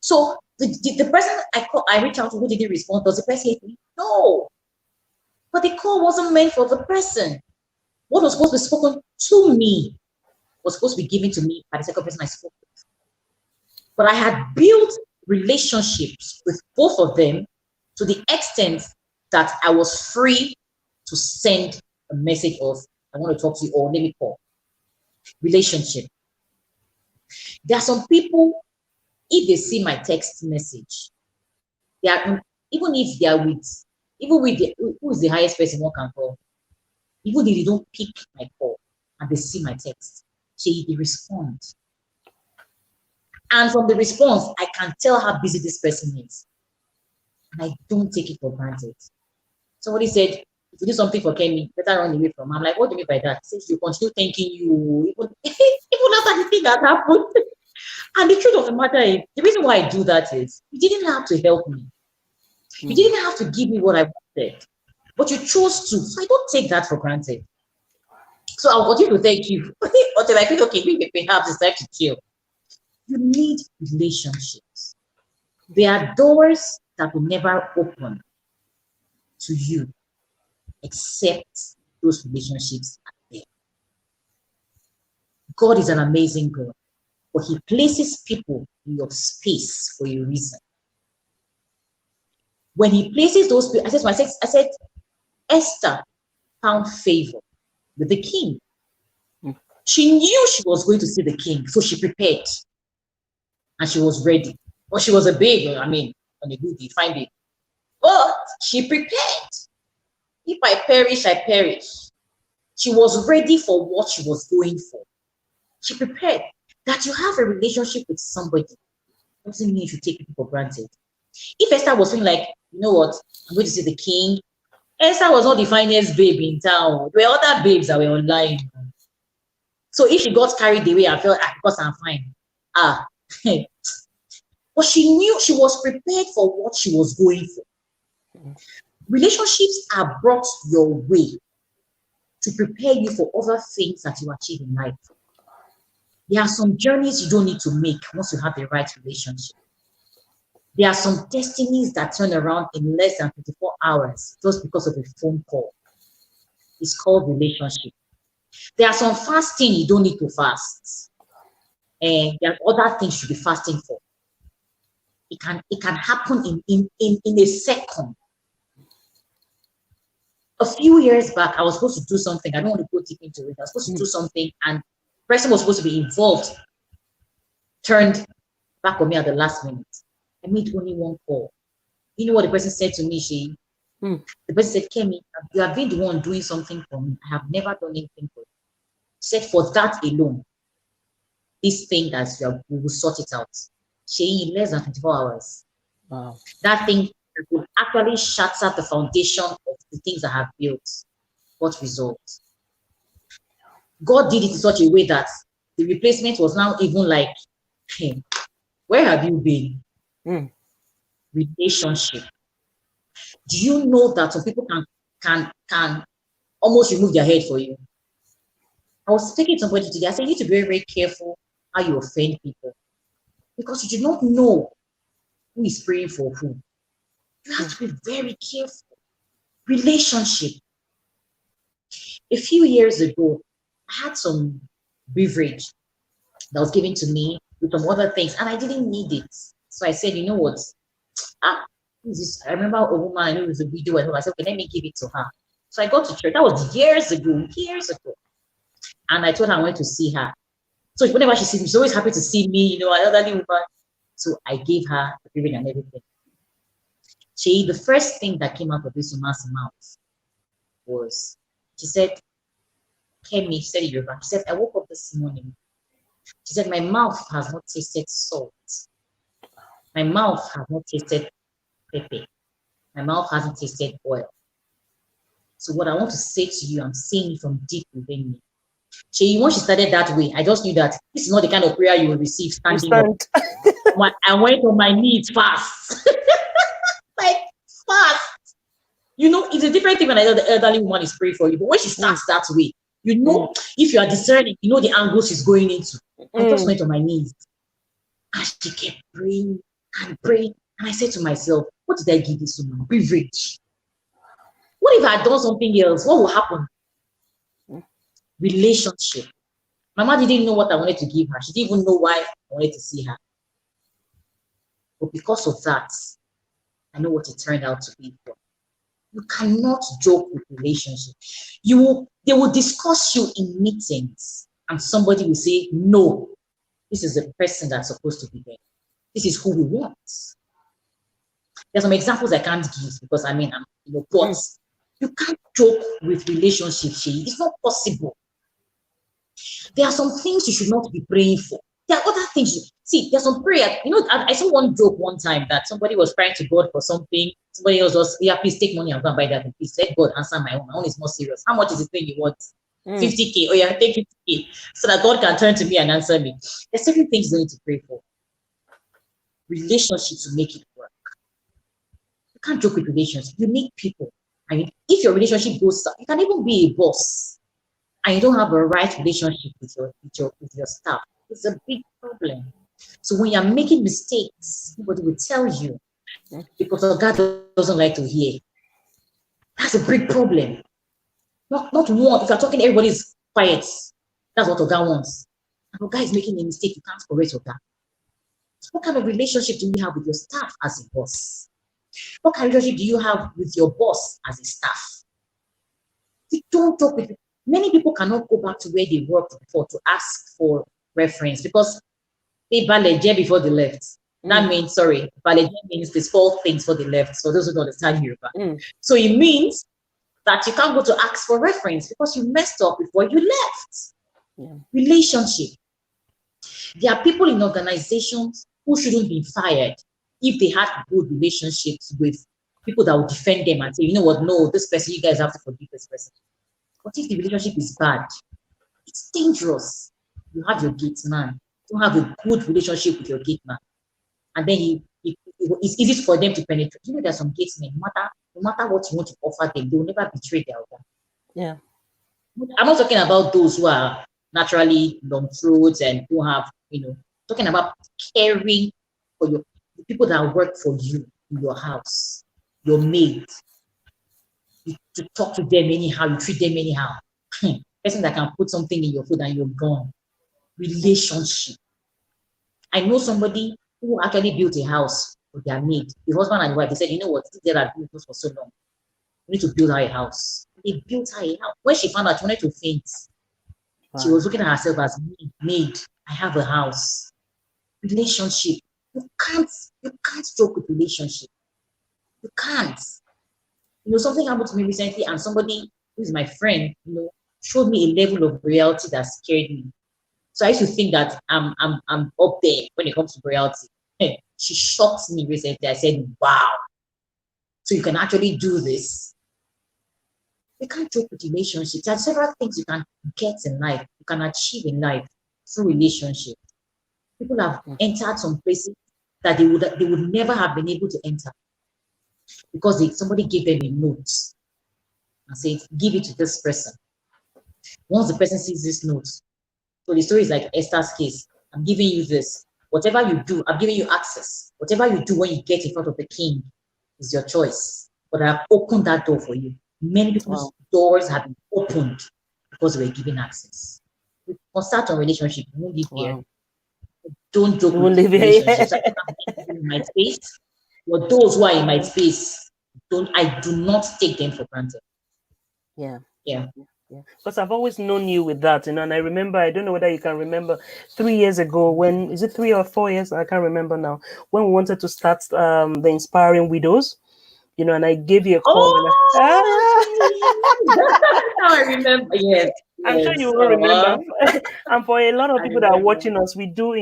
[SPEAKER 2] So the person I reached out to who didn't respond, does the person hate me? No. But the call wasn't meant for the person. What was supposed to be spoken to me was supposed to be given to me by the second person I spoke with. But I had built relationships with both of them to the extent that I was free to send a message of, I want to talk to you, or let me call. Relationship. There are some people, if they see my text message, even with who is the highest person one can call, even if they don't pick my call and they see my text, they respond. And from the response, I can tell how busy this person is. And I don't take it for granted. Somebody said, if you do something for Kemi, better run away from her. I'm like, what do you mean by that? Since you continue thanking you, even after the thing that happened. And the truth of the matter is, the reason why I do that is, you didn't have to help me. You didn't have to give me what I wanted. But you chose to. So I don't take that for granted. So I'll continue to thank you until I feel, okay, maybe perhaps it's time to chill. You need relationships. There are doors that will never open to you except those relationships are there. God is an amazing God, but He places people in your space for a reason. When He places those people, I said, Esther found favor with the king. She knew she was going to see the king, so she prepared. And she was ready. Well, she was a babe, on a good day, fine babe. But she prepared. If I perish, I perish. She was ready for what she was going for. She prepared. That you have a relationship with somebody doesn't mean you should take people for granted. If Esther was feeling like, you know what, I'm going to see the king. Esther was not the finest babe in town. There were other babes that were online. So if she got carried away and felt, because I'm fine. But she knew she was prepared for what she was going for. Relationships are brought your way to prepare you for other things that you achieve in life. There are some journeys you don't need to make once you have the right relationship. There are some destinies that turn around in less than 24 hours just because of a phone call. It's called relationship. There are some fasting you don't need to fast. And there are other things you should be fasting for. It can happen in a second. A few years back, I was supposed to do something. I don't want to go deep into it. I was supposed to do something, and the person was supposed to be involved turned back on me at the last minute. I made only one call. You know what the person said to me, Seyi? The person said, Kemi, you have been the one doing something for me. I have never done anything for you. She said, for that alone, this thing that we will sort it out. Seyi, in less than 24 hours.
[SPEAKER 1] Wow.
[SPEAKER 2] That thing will actually shatter the foundation of the things I have built. What result? God did it in such a way that the replacement was now even like, hey, where have you been? Relationship. Do you know that some people can almost remove their head for you? I was speaking to somebody today. I said, you need to be very, very careful how you offend people, because you do not know who is praying for who. You have to be very careful. Relationship. A few years ago, I had some beverage that was given to me with some other things, and I didn't need it. So I said, you know what? I remember a woman, I knew it was a video at home. I said, okay, let me give it to her. So I got to church. That was years ago. And I told her I went to see her. So whenever she sees me, she's always happy to see me, an elderly woman. So I gave her the beverage and everything. The first thing that came out of this woman's mouth was, she said, Kemi, she said in Yoruba, she said, I woke up this morning. She said, my mouth has not tasted salt. My mouth has not tasted pepper. My mouth hasn't tasted oil. So what I want to say to you, I'm saying it from deep within me. Once she started that way, I just knew that this is not the kind of prayer you will receive standing up. I went on my knees fast. Like fast. It's a different thing when the elderly woman is praying for you. But when she starts that way, if you are discerning, the angles she's going into. I just went on my knees. And she kept praying and praying. And I said to myself, what did I give this woman? Beverage. What if I had done something else? What will happen? Relationship. Mama didn't know what I wanted to give her. She didn't even know why I wanted to see her. But because of that, I know what it turned out to be for. You cannot joke with relationships. They will discuss you in meetings, and somebody will say, no, this is the person that's supposed to be there. This is who we want. There's some examples I can't give because but you can't joke with relationships. It's not possible. There are some things you should not be praying for. There are other things. There's some prayer. I saw one joke one time that somebody was praying to God for something. Somebody else was, please take money and go and buy that. Please let God answer my own. My own is more serious. How much is the thing you want? 50K. Oh yeah, take 50K so that God can turn to me and answer me. There's certain things you need to pray for. Relationships to make it work. You can't joke with relationships. You need people. And if your relationship goes south, you can even be a boss and you don't have a right relationship with your staff. It's a big problem. So when you're making mistakes, somebody will tell you because God doesn't like to hear. That's a big problem. Not one. If you're talking, everybody's quiet. That's what Oga wants. And Oga is making a mistake. You can't correct Oga. So what kind of relationship do you have with your staff as a boss? What kind of relationship do you have with your boss as a staff? We don't talk with. Many people cannot go back to where they worked before to ask for reference because they balanced before they left. That means, balanced means they spoil things for they left. So those who don't understand Yoruba. So it means that you can't go to ask for reference because you messed up before you left. Relationship. There are people in organizations who shouldn't be fired if they had good relationships with people that will defend them and say, you know what, no, this person, you guys have to forgive this person. But if the relationship is bad, it's dangerous. You have your gate man. You don't have a good relationship with your gate man. And then it's easy for them to penetrate. There's some gate men, no matter no matter what you want to offer them, they will never betray their order.
[SPEAKER 1] Yeah.
[SPEAKER 2] I'm not talking about those who are naturally long throats and who have, talking about caring for the people that work for you in your house, your maid. You to talk to them anyhow, you treat them anyhow. Person that can put something in your food and you're gone. Relationship. I know somebody who actually built a house for their maid. The husband and wife, they said, you know what, this girl has been with us for so long. We need to build her a house. They built her a house. When she found out she wanted to faint, she was looking at herself as maid. I have a house. Relationship. You can't joke with relationship. You can't. Something happened to me recently, and somebody who is my friend, showed me a level of reality that scared me. So I used to think that I'm up there when it comes to reality. She shocked me recently. I said, wow. So you can actually do this. You can't joke with relationships. There are several things you can get in life, you can achieve in life through relationship. People have entered some places that they would never have been able to enter because somebody gave them a note and said, give it to this person. Once the person sees this note, so the story is like Esther's case. I'm giving you this. Whatever you do, I'm giving you access. Whatever you do when you get in front of the king is your choice. But I've opened that door for you. Many people's doors have been opened because we're given access. We can start a relationship. We won't live here. Don't joke with relationships. I have in my space. But those who are in my space, I do not take them for granted.
[SPEAKER 1] Yeah.
[SPEAKER 2] Yeah.
[SPEAKER 1] Because I've always known you with that, and I remember, I don't know whether you can remember 3 years ago when, is it 3 or 4 years? I can't remember now, when we wanted to start the Inspiring Widows, and I gave you a call.
[SPEAKER 2] Now I remember, yes.
[SPEAKER 1] I'm sure you will remember. And for a lot of people that are watching us, we do,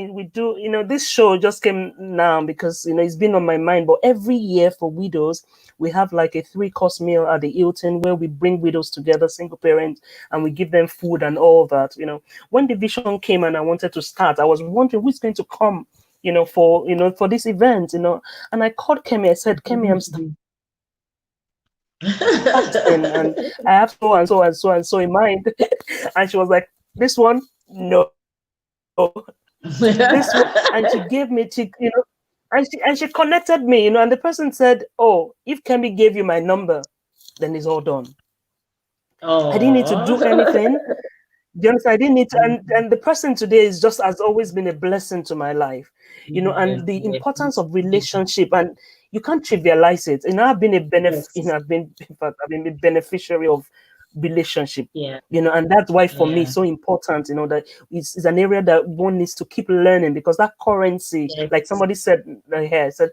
[SPEAKER 1] this show just came now because, it's been on my mind. But every year for widows, we have like a 3-course meal at the Hilton where we bring widows together, single parents, and we give them food and all that. When the vision came and I wanted to start, I was wondering who's going to come, for this event, and I called Kemi. I said, Kemi, I'm starting, and I have so and so and so and so in mind. And she was like, this one, no. This one. And she gave me, and she connected me, and the person said, oh, if Kemi gave you my number, then it's all done. I didn't need to do anything. I didn't need to, and the person today is just has always been a blessing to my life, and the importance of relationship, and you can't trivialize it. I've been I've been a beneficiary of relationship, and that's why for me it's so important, that it's an area that one needs to keep learning, because that currency, like somebody said here, said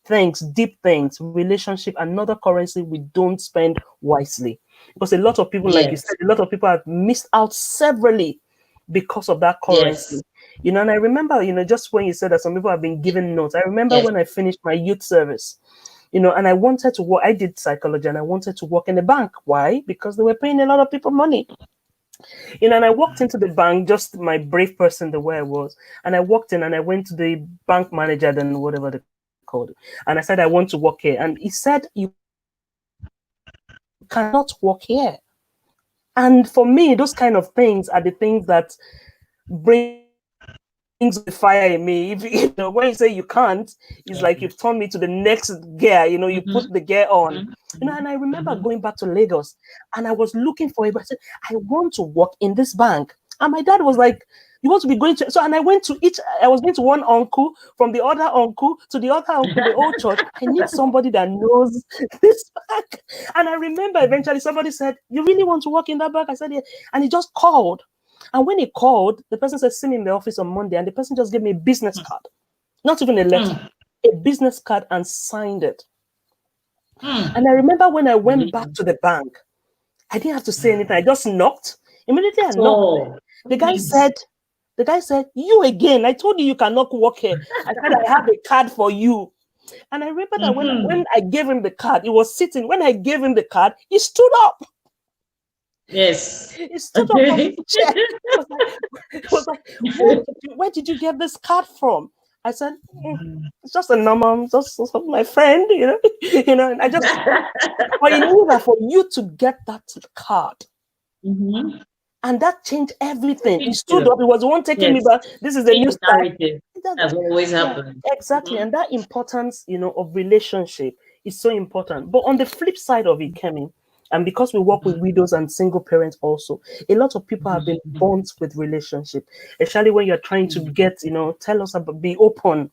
[SPEAKER 1] thanks, deep things, relationship, another currency we don't spend wisely. Because a lot of people, like you said, a lot of people have missed out severally because of that currency. And I remember, just when you said that some people have been given notes, I remember when I finished my youth service, and I wanted to work, I did psychology and I wanted to work in a bank. Why? Because they were paying a lot of people money. And I walked into the bank, just my brave person, the way I was. And I walked in and I went to the bank manager, then whatever they called it. And I said, I want to work here. And he said, you cannot work here. And for me, those kind of things are the things that brings the fire in me. If when you say you can't, it's like you've turned me to the next gear. You put the gear on. And I remember going back to Lagos, and I was looking for it. I said, I want to work in this bank. And my dad was like, you want to be going to, so, and I went to I was going to one uncle, from the other uncle to the other uncle, the old church. I need somebody that knows this bank. And I remember eventually somebody said, you really want to work in that bank? I said, yeah. And he just called. And when he called, the person said, see me in the office on Monday. And the person just gave me a business card, not even a letter, a business card, and signed it. And I remember when I went back to the bank, I didn't have to say anything. I just knocked. Immediately I knocked. The guy said, you again? I told you cannot work here. I said, I have a card for you. And I remember that when I gave him the card, he was sitting. When I gave him the card, he stood up.
[SPEAKER 2] Yes.
[SPEAKER 1] He stood up from the chair. He was like, where did you get this card from? I said, it's just a normal, just my friend, and I just, but you knew that for you to get that card,
[SPEAKER 2] Mm-hmm.
[SPEAKER 1] and that changed everything. He
[SPEAKER 2] Thank
[SPEAKER 1] stood
[SPEAKER 2] you.
[SPEAKER 1] up. He was the one taking me
[SPEAKER 2] Yes.
[SPEAKER 1] back. This is the
[SPEAKER 2] Change
[SPEAKER 1] new
[SPEAKER 2] the
[SPEAKER 1] start.
[SPEAKER 2] narrative.
[SPEAKER 1] It does-
[SPEAKER 2] That's what always
[SPEAKER 1] Yeah,
[SPEAKER 2] happens.
[SPEAKER 1] exactly.
[SPEAKER 2] Mm-hmm.
[SPEAKER 1] And that importance, of relationship is so important. But on the flip side of it, Kemi, and because we work with widows and single parents also, a lot of people have been
[SPEAKER 2] Mm-hmm.
[SPEAKER 1] burnt with relationship, especially when you're trying to get, tell us about, be open,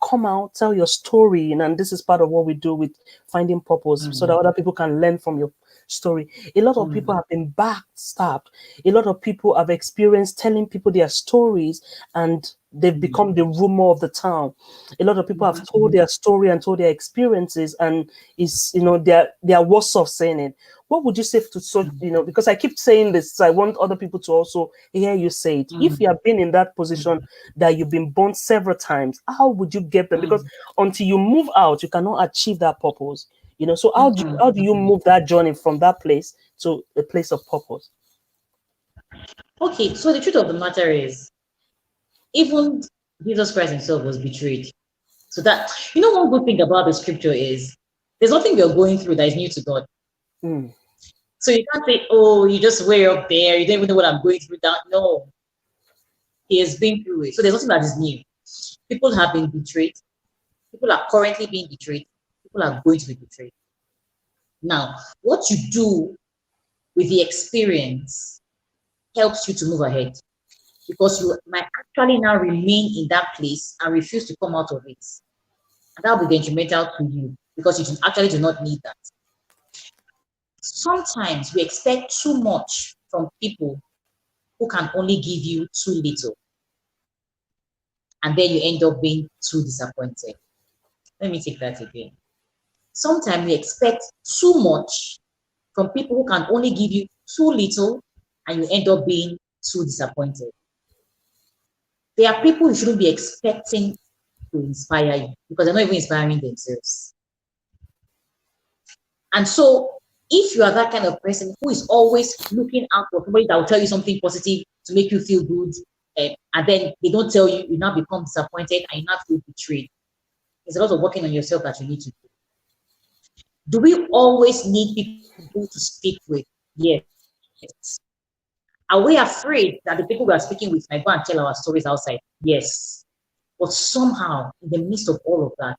[SPEAKER 1] come out, tell your story. And this is part of what we do with finding purpose so that other people can learn from your story. A lot of people
[SPEAKER 2] Mm-hmm.
[SPEAKER 1] have been backstabbed. A lot of people have experienced telling people their stories, and they've become the rumor of the town. A lot of people have told their story and told their experiences, and is they're worse off saying it. What would you say to such, because I keep saying this, so I want other people to also hear you say it. If you have been in that position that you've been burnt several times, how would you get them? Because until you move out, you cannot achieve that purpose. So how do you move that journey from that place to a place of purpose?
[SPEAKER 2] Okay, so the truth of the matter is, even Jesus Christ himself was betrayed. So that, one good thing about the scripture is there's nothing you're going through that is new to God.
[SPEAKER 1] Mm,
[SPEAKER 2] So you can't say, oh, you just way up there, you don't even know what I'm going through. That no, he has been through it. So there's nothing that is new. People have been betrayed. People are currently being betrayed. People are going to be betrayed. Now, what you do with the experience helps you to move ahead, because you might actually now remain in that place and refuse to come out of it. And that will be detrimental to you, because you actually do not need that. Sometimes we expect too much from people who can only give you too little, and then you end up being too disappointed. Let me take that again. Sometimes we expect too much from people who can only give you too little, and you end up being too disappointed. There are people you shouldn't be expecting to inspire you, because they're not even inspiring themselves. And so, if you are that kind of person who is always looking out for somebody that will tell you something positive to make you feel good, and then they don't tell you, you now become disappointed and you now feel betrayed. There's a lot of working on yourself that you need to do. Do we always need people to speak with? Yes. Are we afraid that the people we are speaking with might go and tell our stories outside? Yes. But somehow, in the midst of all of that,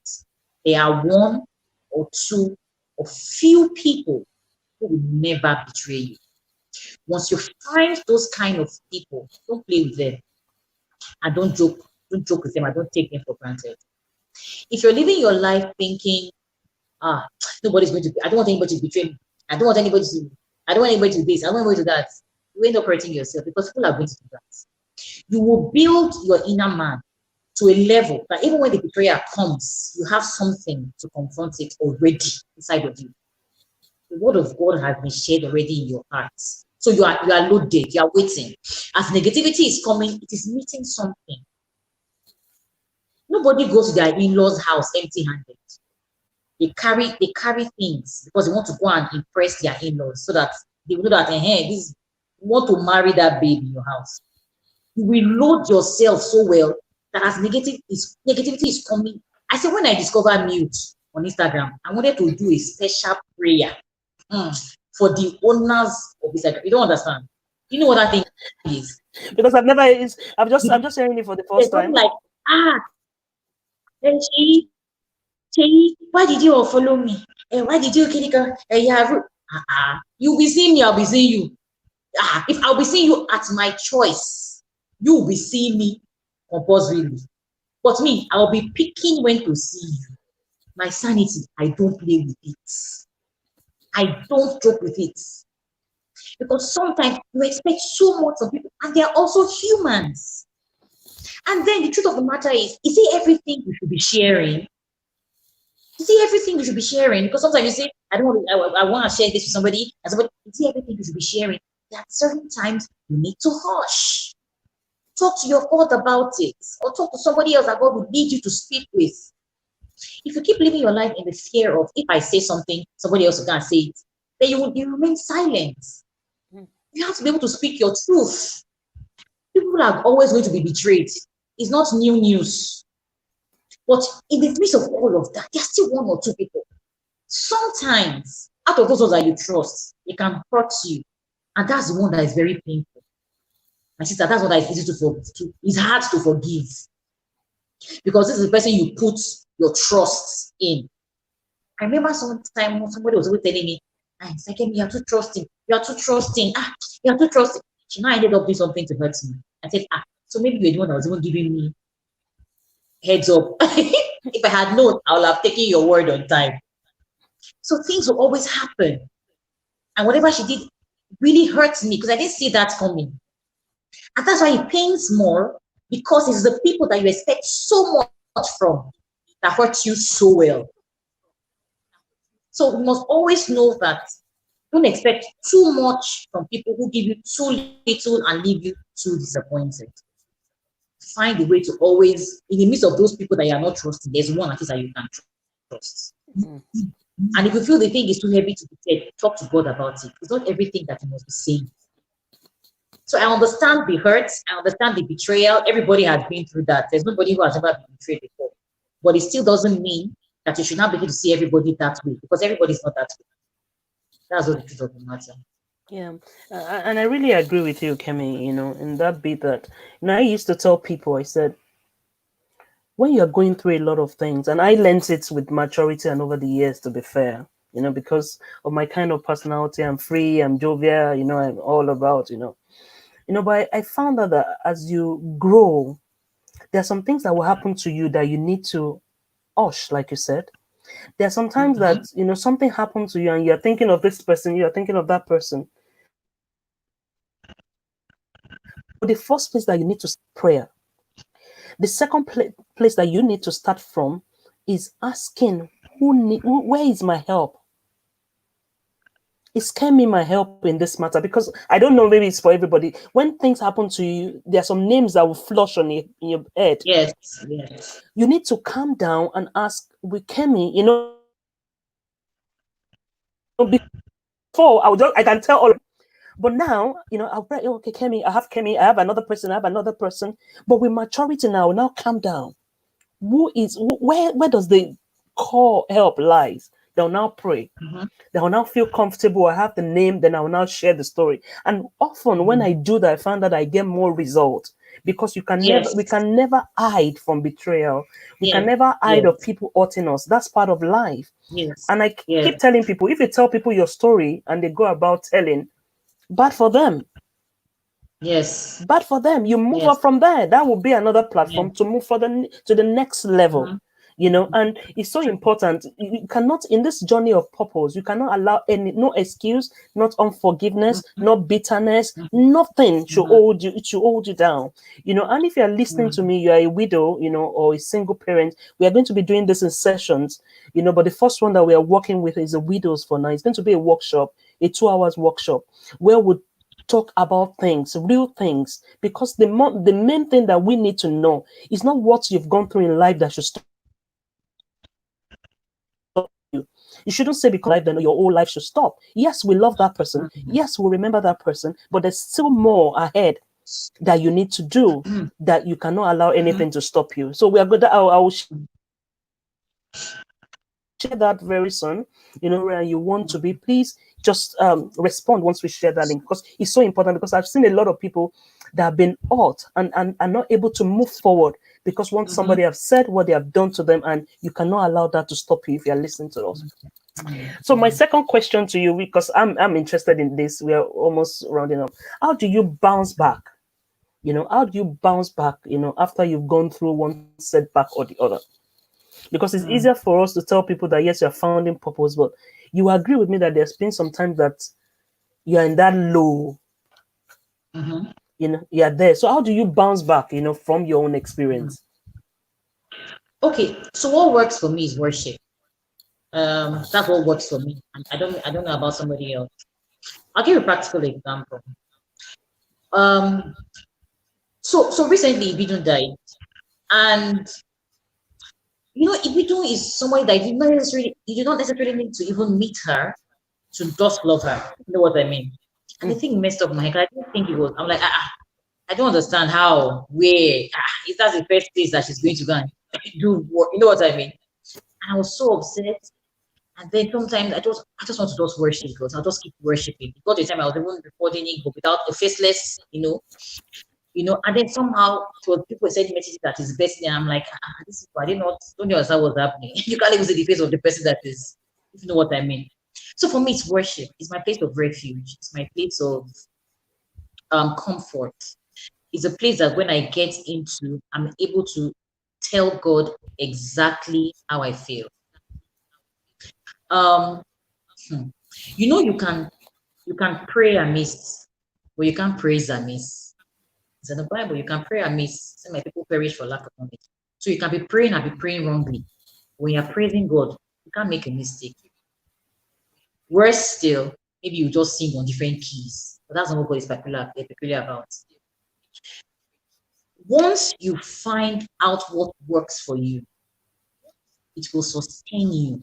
[SPEAKER 2] there are one or two or few people who will never betray you. Once you find those kind of people, don't play with them and don't joke with them and don't take them for granted. If you're living your life thinking, nobody's going to, I don't want anybody to betray me. I don't want anybody to, I don't want anybody to do this, I don't want anybody to do that. You end up hurting yourself, because people are going to do that. You will build your inner man to a level that even when the betrayer comes, you have something to confront it already inside of you. The word of God has been shared already in your heart. So you are loaded, you are waiting. As negativity is coming, it is meeting something. Nobody goes to their in-laws' house empty-handed. They carry things because they want to go and impress their in-laws, so that they will know that this you want to marry that baby in your house. You will load yourself so well that as negativity is coming. I said, when I discovered mute on Instagram, I wanted to do a special prayer for the owners of Instagram. You don't understand. You know what that thing is?
[SPEAKER 1] because I'm just hearing it for the first
[SPEAKER 2] There's nothing
[SPEAKER 1] time.
[SPEAKER 2] like, then Seyi, why did you follow me? Why did you kill? You'll be seeing me, I'll be seeing you. If I'll be seeing you at my choice, you will be seeing me compulsorily. But me, I'll be picking when to see you. My sanity, I don't play with it. I don't joke with it. Because sometimes you expect so much of people, and they are also humans. And then the truth of the matter is it everything you should be sharing? Is it everything you should be sharing? Because sometimes you say, I want to share this with somebody, and somebody, is it everything you should be sharing? There are certain times you need to hush. Talk to your God about it, or talk to somebody else that God would need you to speak with. If you keep living your life in the fear of, if I say something, somebody else will go and say it, then you remain silent. You have to be able to speak your truth. People are always going to be betrayed. It's not new news. But in the midst of all of that, there's still one or two people. Sometimes, out of those ones that you trust, it can hurt you. And that's the one that is very painful. My sister, that's what is easy to forgive. It's hard to forgive. Because this is the person you put your trust in. I remember sometime somebody was always telling me, second, you are too trusting. You are too trusting. You are too trusting. She now ended up doing something to hurt me. I said, so maybe you're the one that was even giving me heads up. If I had known, I would have taken your word on time. So things will always happen. And whatever she did really hurts me because I didn't see that coming. And that's why it pains more, because it's the people that you expect so much from that hurt you so well. So we must always know that don't expect too much from people who give you too little and leave you too disappointed. Find a way to always, in the midst of those people that you are not trusting, there's one at least that you can trust. And if you feel the thing is too heavy to be said, talk to God about it. It's not everything that you must be saying. So I understand the hurts, I understand the betrayal. Everybody has been through that. There's nobody who has ever been betrayed before. But it still doesn't mean that you should not be able to see everybody that way, because everybody's not that way. That's what the truth of the matter.
[SPEAKER 1] Yeah, and I really agree with you, Kemi, in that bit that, I used to tell people, I said, when you're going through a lot of things, and I learned it with maturity and over the years, to be fair, because of my kind of personality, I'm free, I'm jovial, I'm all about, but I found out that as you grow, there are some things that will happen to you that you need to hush, like you said. There are sometimes that, something happened to you and you're thinking of this person, you're thinking of that person. But the first place that you need to start prayer. The second place that you need to start from is asking, where is my help? Is Kemi my help in this matter? Because I don't know, maybe it's for everybody. When things happen to you, there are some names that will flush in your head.
[SPEAKER 2] Yes.
[SPEAKER 1] You need to calm down and ask, with Kemi, before I can tell all. But now, I'll pray, okay, Kemi, I have another person, But with maturity now calm down. Where does the core help lies? They'll now pray. They will now feel comfortable. I have the name, then I will now share the story. And often when I do that, I find that I get more results, because we can never hide from betrayal. We can never hide of people hurting us. That's part of life. And I keep telling people, if you tell people your story and they go about telling, bad for them.
[SPEAKER 2] Yes.
[SPEAKER 1] Bad for them. You move up from there. That will be another platform to move to the next level. And it's so important. You cannot, in this journey of purpose, you cannot allow no excuse, not unforgiveness, not bitterness, nothing should hold you. It should hold you down. And if you're listening to me, you are a widow, or a single parent, we are going to be doing this in sessions, but the first one that we are working with is the widows for now. It's going to be a workshop, a 2 hours workshop, where we talk about things, real things, because the main thing that we need to know is not what you've gone through in life that should stop you. You shouldn't say because life, then your whole life should stop. Yes, we love that person. Yes, we remember that person, but there's still more ahead that you need to do, that you cannot allow anything to stop you. So we are good. I will share that very soon. Where you want to be, please just respond once we share that link, because it's so important. Because I've seen a lot of people that have been hurt and are not able to move forward because once somebody have said what they have done to them, and you cannot allow that to stop you if you're listening to us. So my second question to you, because I'm interested in this, we are almost rounding up. How do you bounce back? How do you bounce back, after you've gone through one setback or the other? Because it's easier for us to tell people that, yes, you're finding purpose, but you agree with me that there's been some time that you're in that low, you're there. So how do you bounce back, from your own experience?
[SPEAKER 2] Okay, so what works for me is worship. That's what works for me. And I don't know about somebody else. I'll give you a practical example. So recently Ibidun died, and Ibidun is somebody that you do not necessarily need to even meet her to just love her. You know what I mean? And the thing messed up my head. I didn't think it was. I'm like, I don't understand how, where, is that the first place that she's going to go and do work. You know what I mean? And I was so upset. And then sometimes I just want to just worship God. I'll just keep worshiping. Because the time I was even recording it, but without a faceless, and then somehow it was people sending messages that is best, and I'm like, this is I did not don't understand what's happening. You can't even see the face of the person that is, if you know what I mean. So for me, it's worship. It's my place of refuge. It's my place of comfort. It's a place that when I get into, I'm able to tell God exactly how I feel. Um, hmm. You can pray amiss, but you can't praise amiss. It's in the Bible. You can pray amiss. Some my people perish for lack of knowledge. So you can be praying and be praying wrongly. When you're praising God, you can't make a mistake. Worse still, maybe you just sing on different keys. But that's not what God is peculiar about. Once you find out what works for you, it will sustain you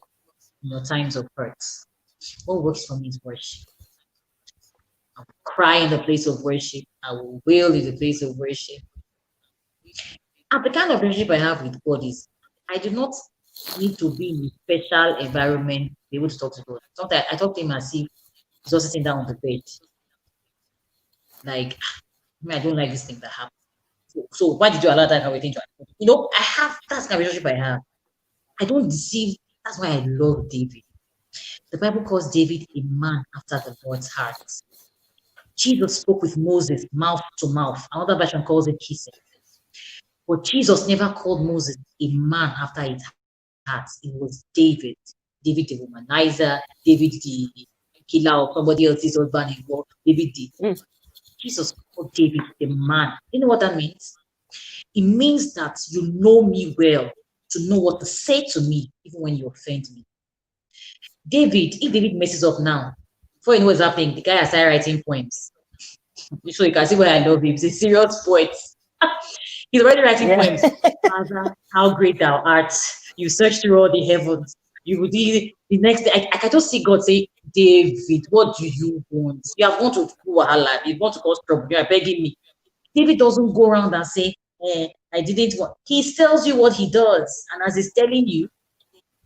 [SPEAKER 2] in your times of hurt. What works for me is worship. I will cry in the place of worship. I will wail in the place of worship. And the kind of relationship I have with God is I do not need to be in a special environment to be able to talk to God. Sometimes I talk to him as if he's just sitting down on the bed. Like, I don't like this thing that happened. So why did you allow that kind of thing to happen? I have that's the kind of relationship I have. I don't deceive. That's why I love David. The Bible calls David a man after the Lord's heart. Jesus spoke with Moses mouth to mouth. Another version calls it kissing. But Jesus never called Moses a man after his heart. It was David. David the womanizer, David the killer of somebody else's husband in war, David the
[SPEAKER 1] Mm.
[SPEAKER 2] Jesus called David the man. You know what that means? It means that you know me well to know what to say to me, even when you offend me. If David messes up now, before you know what's happening, the guy has started writing poems. So you can see why I love him. He's a serious poet. He's already writing
[SPEAKER 1] Yeah.
[SPEAKER 2] poems. Father, how great thou art. You search through all the heavens. You would the next day. I can just see God say, David, what do you want? You have gone to Wahala. You want to cause trouble. You are begging me. David doesn't go around and say, I didn't want. He tells you what he does. And as he's telling you,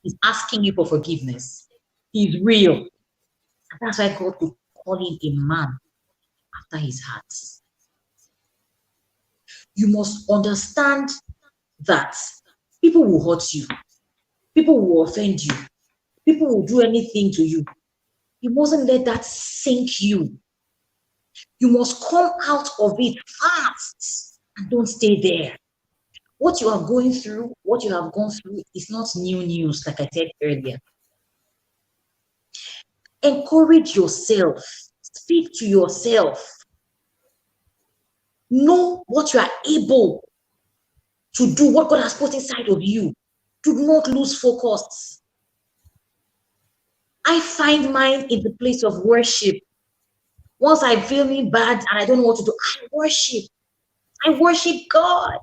[SPEAKER 2] he's asking you for forgiveness. He's real. And that's why God could call him a man after his heart. You must understand that people will hurt you, people will offend you, people will do anything to you. You mustn't let that sink you. You must come out of it fast and don't stay there. What you are going through, what you have gone through is not new news, like I said earlier. Encourage yourself, speak to yourself, know what you are able to do, what God has put inside of you. Do not lose focus. I find mine in the place of worship. Once I feel me bad and I don't know what to do, I worship. I worship God.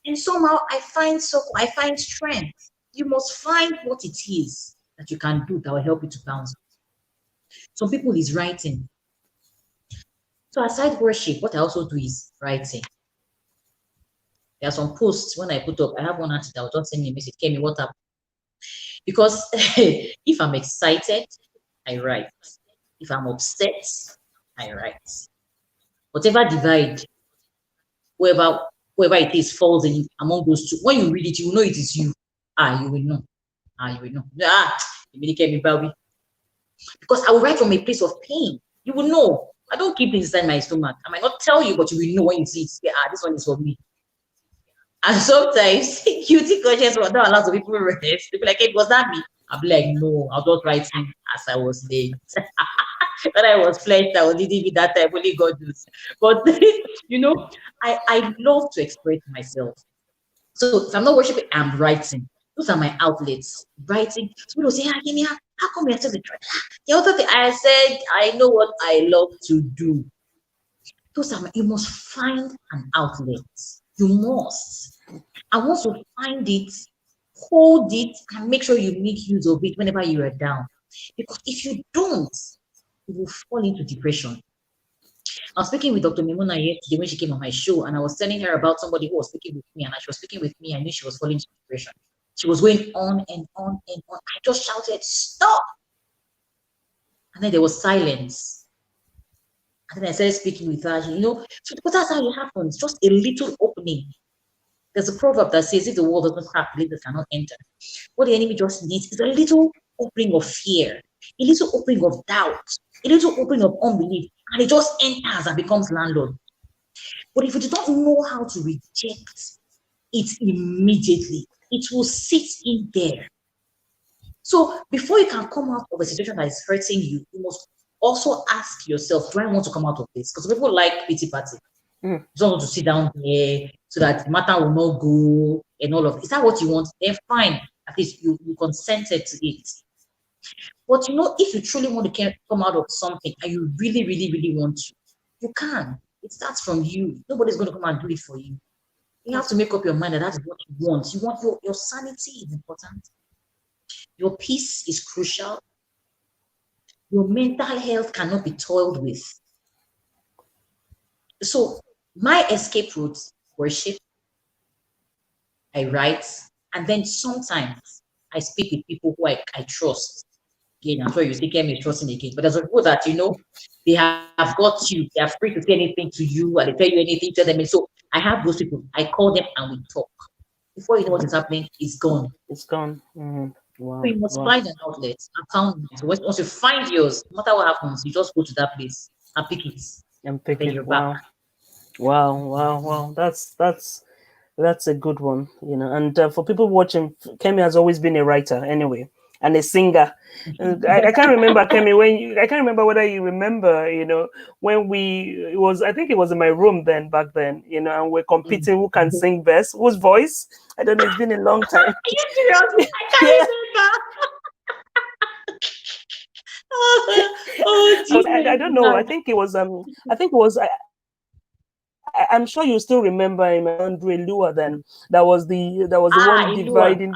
[SPEAKER 2] And somehow I find strength. You must find what it is that you can do that will help you to bounce. Some people is writing. So aside worship, what I also do is writing. There are some posts when I put up, I have one artist that will just send me a message, Kemi, what up? Because if I'm excited, I write. If I'm upset, I write. Whatever divide, whoever it is falls in among those two. When you read it, you know it is you. You will know. You will know. You really get me, Bobby. Because I will write from a place of pain. You will know. I don't keep it inside my stomach. I might not tell you, but you will know when you see it. This one is for me. And sometimes guilty conscience will not allow some people rest. They'll be like, hey, was that me? I'll be like, no, I'll just write him as I was late. When I was fleshed, I was leading me that time, only God knows. But I love to express myself. So if I'm not worshiping, I'm writing. Those are my outlets. Writing. So people say, Kenya, how come you're still the church? The other thing I said, I know what I love to do. You must find an outlet. You must. And once you find it, hold it and make sure you make use of it whenever you are down. Because if you don't, you will fall into depression. I was speaking with Dr. Mimuna yesterday when she came on my show, and I was telling her about somebody who was speaking with me, and as she was speaking with me, I knew she was falling into depression. She was going on and on and on. I just shouted, "Stop!" And then there was silence. And then I started speaking with her, because that's how it happens. Just a little opening. There's a proverb that says, if the wall doesn't crack, believers cannot enter. What the enemy just needs is a little opening of fear, a little opening of doubt, a little opening of unbelief, and it just enters and becomes landlord. But if you do not know how to reject it immediately, it will sit in there. So before you can come out of a situation that is hurting you, you must also ask yourself, do I want to come out of this? Because people like pity party. You don't want to sit down there so that the matter will not go and all of it. Is that what you want? Then fine. At least you consented to it. But if you truly want to come out of something and you really, really, really want to, you can. It starts from you. Nobody's going to come and do it for you. You have to make up your mind that that is what you want. You want your sanity is important. Your peace is crucial. Your mental health cannot be toiled with. So my escape route, worship, I write, and then sometimes I speak with people who I trust. Again, I'm sure you think I'm trusting again, but there's people that they have got you, they are free to say anything to you, and they tell you anything, tell them. And so I have those people, I call them and we talk. Before you know what is happening, it's gone.
[SPEAKER 1] It's gone. Wow.
[SPEAKER 2] So you must find an outlet. I found it. So once you find yours, no matter what happens, you just go to that place and pick it.
[SPEAKER 1] And pick
[SPEAKER 2] then
[SPEAKER 1] it.
[SPEAKER 2] you're
[SPEAKER 1] Wow.
[SPEAKER 2] back.
[SPEAKER 1] Wow. That's a good one, And for people watching, Kemi has always been a writer anyway, and a singer. I can't remember, Kemi, I can't remember whether you remember, when I think it was in my room back then, and we're competing who can sing best, whose voice. I don't know. It's been a long time.
[SPEAKER 2] Are you serious? I can't remember. Oh,
[SPEAKER 1] I don't know. I think it was. I'm sure you still remember him, Andre Lua. Then that was the one dividing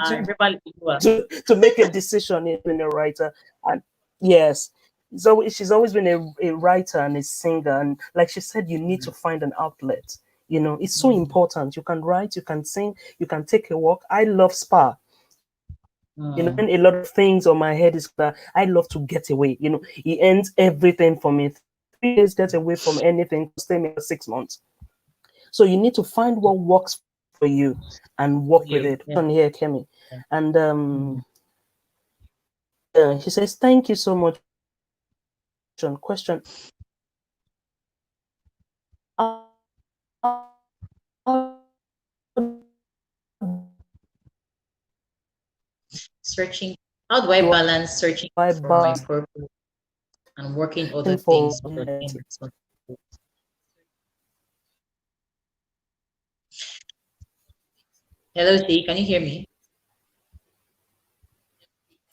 [SPEAKER 1] to make a decision in a writer. And yes, so she's always been a writer and a singer. And like she said, you need to find an outlet. It's so important. You can write, you can sing, you can take a walk. I love spa. And a lot of things on my head is that I love to get away. It ends everything for me. 3 days get away from anything, stay me for 6 months. So you need to find what works for you and work with it. On here, Kemi. And she says, thank you so much. Question.
[SPEAKER 2] Searching. How do I balance searching for my purpose and working other things? Hello, Seyi, can you hear me?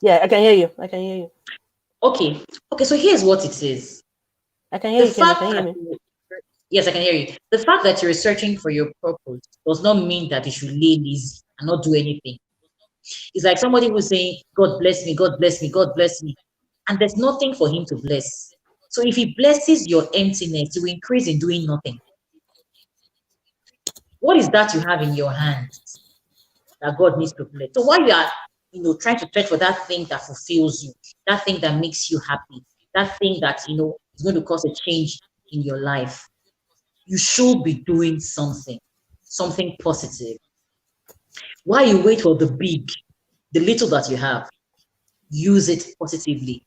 [SPEAKER 1] Yeah, I can hear you.
[SPEAKER 2] Okay, so here's what it is.
[SPEAKER 1] I can hear you, Kemi. Can you hear me?
[SPEAKER 2] Yes, I can hear you. The fact that you're searching for your purpose does not mean that you should lay lazy and not do anything. It's like somebody who's saying, God bless me, God bless me, God bless me. And there's nothing for him to bless. So if he blesses your emptiness, you will increase in doing nothing. What is that you have in your hands that God needs to bless? So while you are, trying to search for that thing that fulfills you, that thing that makes you happy, that thing that, is going to cause a change in your life, you should be doing something positive. While you wait for the little that you have, use it positively.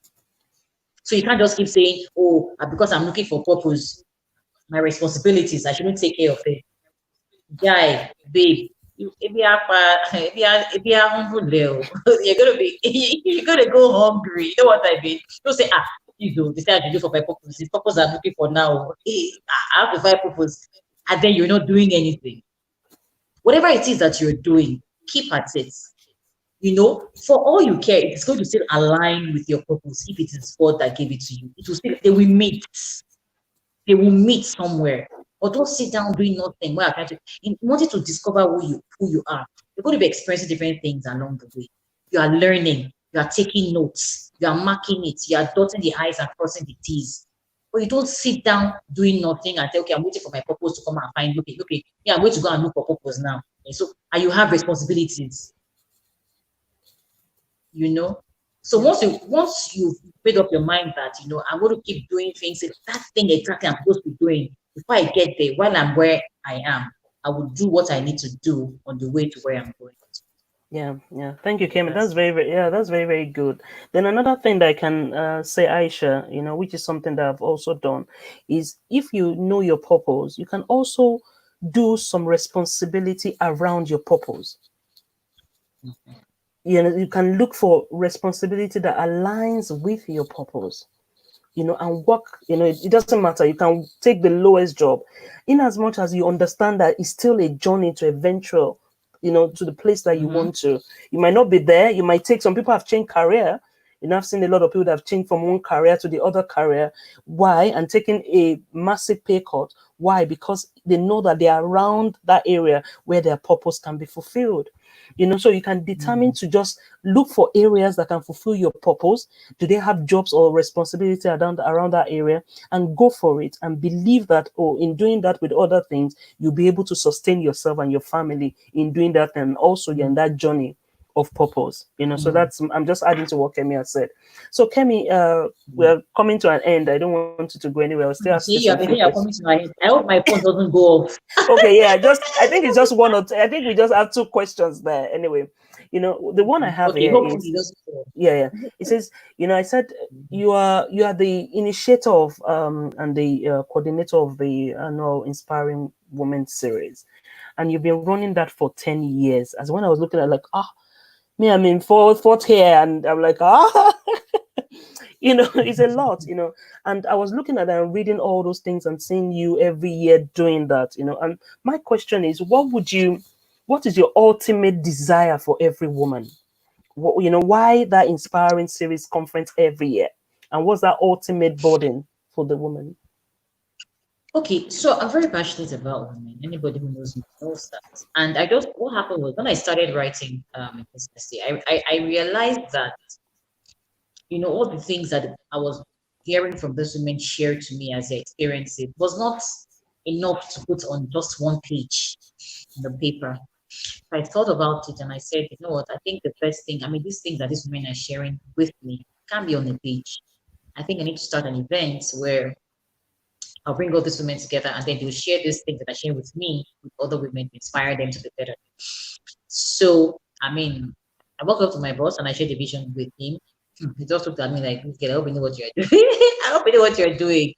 [SPEAKER 2] So you can't just keep saying, oh, because I'm looking for purpose, my responsibilities, I shouldn't take care of it. Guy, babe, you're gonna go hungry. You know what I mean? Don't say, this thing I should do for my purpose. This purpose I'm looking for now. I have to find purpose. And then you're not doing anything. Whatever it is that you're doing, keep at it. For all you care, it's going to still align with your purpose. If it is God that gave it to you, it will still, they will meet. They will meet somewhere. Or don't sit down doing nothing. You wanted to discover who you are. You're going to be experiencing different things along the way. You are learning. You are taking notes. You are marking it. You are dotting the I's and crossing the T's. but you don't sit down doing nothing and say, okay, I'm waiting for my purpose to come and find, okay, yeah, I'm going to go and look for purpose now. And so, and you have responsibilities, you know. So once you've made up your mind that, you know, I'm going to keep doing things, that thing exactly I'm supposed to be doing, before I get there, while I'm where I am, I will do what I need to do on the way to where I'm going.
[SPEAKER 1] Yeah. Thank you, Kim. That's
[SPEAKER 2] That's
[SPEAKER 1] that's very good. Then another thing that I can say, Aisha, which is something that I've also done, is if you know your purpose, you can also do some responsibility around your purpose. You can look for responsibility that aligns with your purpose, and work. It doesn't matter. You can take the lowest job, in as much as you understand that it's still a journey to eventual, to the place that you
[SPEAKER 2] mm-hmm.
[SPEAKER 1] want to. You might not be there. You might take, some people have changed career. I've seen a lot of people that have changed from one career to the other career. Why? And taking a massive pay cut. Why? Because they know that they are around that area where their purpose can be fulfilled. So you can determine to just look for areas that can fulfill your purpose. Do they have jobs or responsibility around that area? And go for it, and believe that, in doing that with other things, you'll be able to sustain yourself and your family in doing that, and also you're in that journey of purpose. So
[SPEAKER 2] Mm-hmm.
[SPEAKER 1] that's, I'm just adding to what Kemi has said. So Kemi,
[SPEAKER 2] Mm-hmm.
[SPEAKER 1] we're coming to an end. I don't want you to go anywhere. I'll still ask you
[SPEAKER 2] See,
[SPEAKER 1] some
[SPEAKER 2] you're,
[SPEAKER 1] few
[SPEAKER 2] you're
[SPEAKER 1] questions.
[SPEAKER 2] coming to my head. I hope my phone doesn't go off.
[SPEAKER 1] Okay, yeah, I think it's just one or two. I think we just have two questions there. Anyway, the one I have
[SPEAKER 2] Okay,
[SPEAKER 1] here
[SPEAKER 2] hopefully
[SPEAKER 1] is,
[SPEAKER 2] it doesn't go off.
[SPEAKER 1] yeah. It says, I said you are the initiator of and the coordinator of the annual Inspiring Women series, and you've been running that for 10 years. As when I was looking at, like, me, I'm in fourth year, and I'm like, it's a lot, and I was looking at that and reading all those things and seeing you every year doing that, and my question is, what is your ultimate desire for every woman? Why that Inspiring Series conference every year, and what's that ultimate burden for the woman?
[SPEAKER 2] Okay, so I'm very passionate about women. Anybody who knows me knows that. And what happened was when I started writing in business, I realized that, all the things that I was hearing from those women share to me as their experiences was not enough to put on just one page in the paper. I thought about it and I said, you know what, I think the best thing, I mean, these things that these women are sharing with me can't be on a page. I think I need to start an event where I'll bring all these women together and then they'll share these things that are sharing with me with other women to inspire them to be better. So, I mean, I walked up to my boss and I shared the vision with him. He just looked at me like, okay, I hope you know what you're doing. I hope you know what you're doing.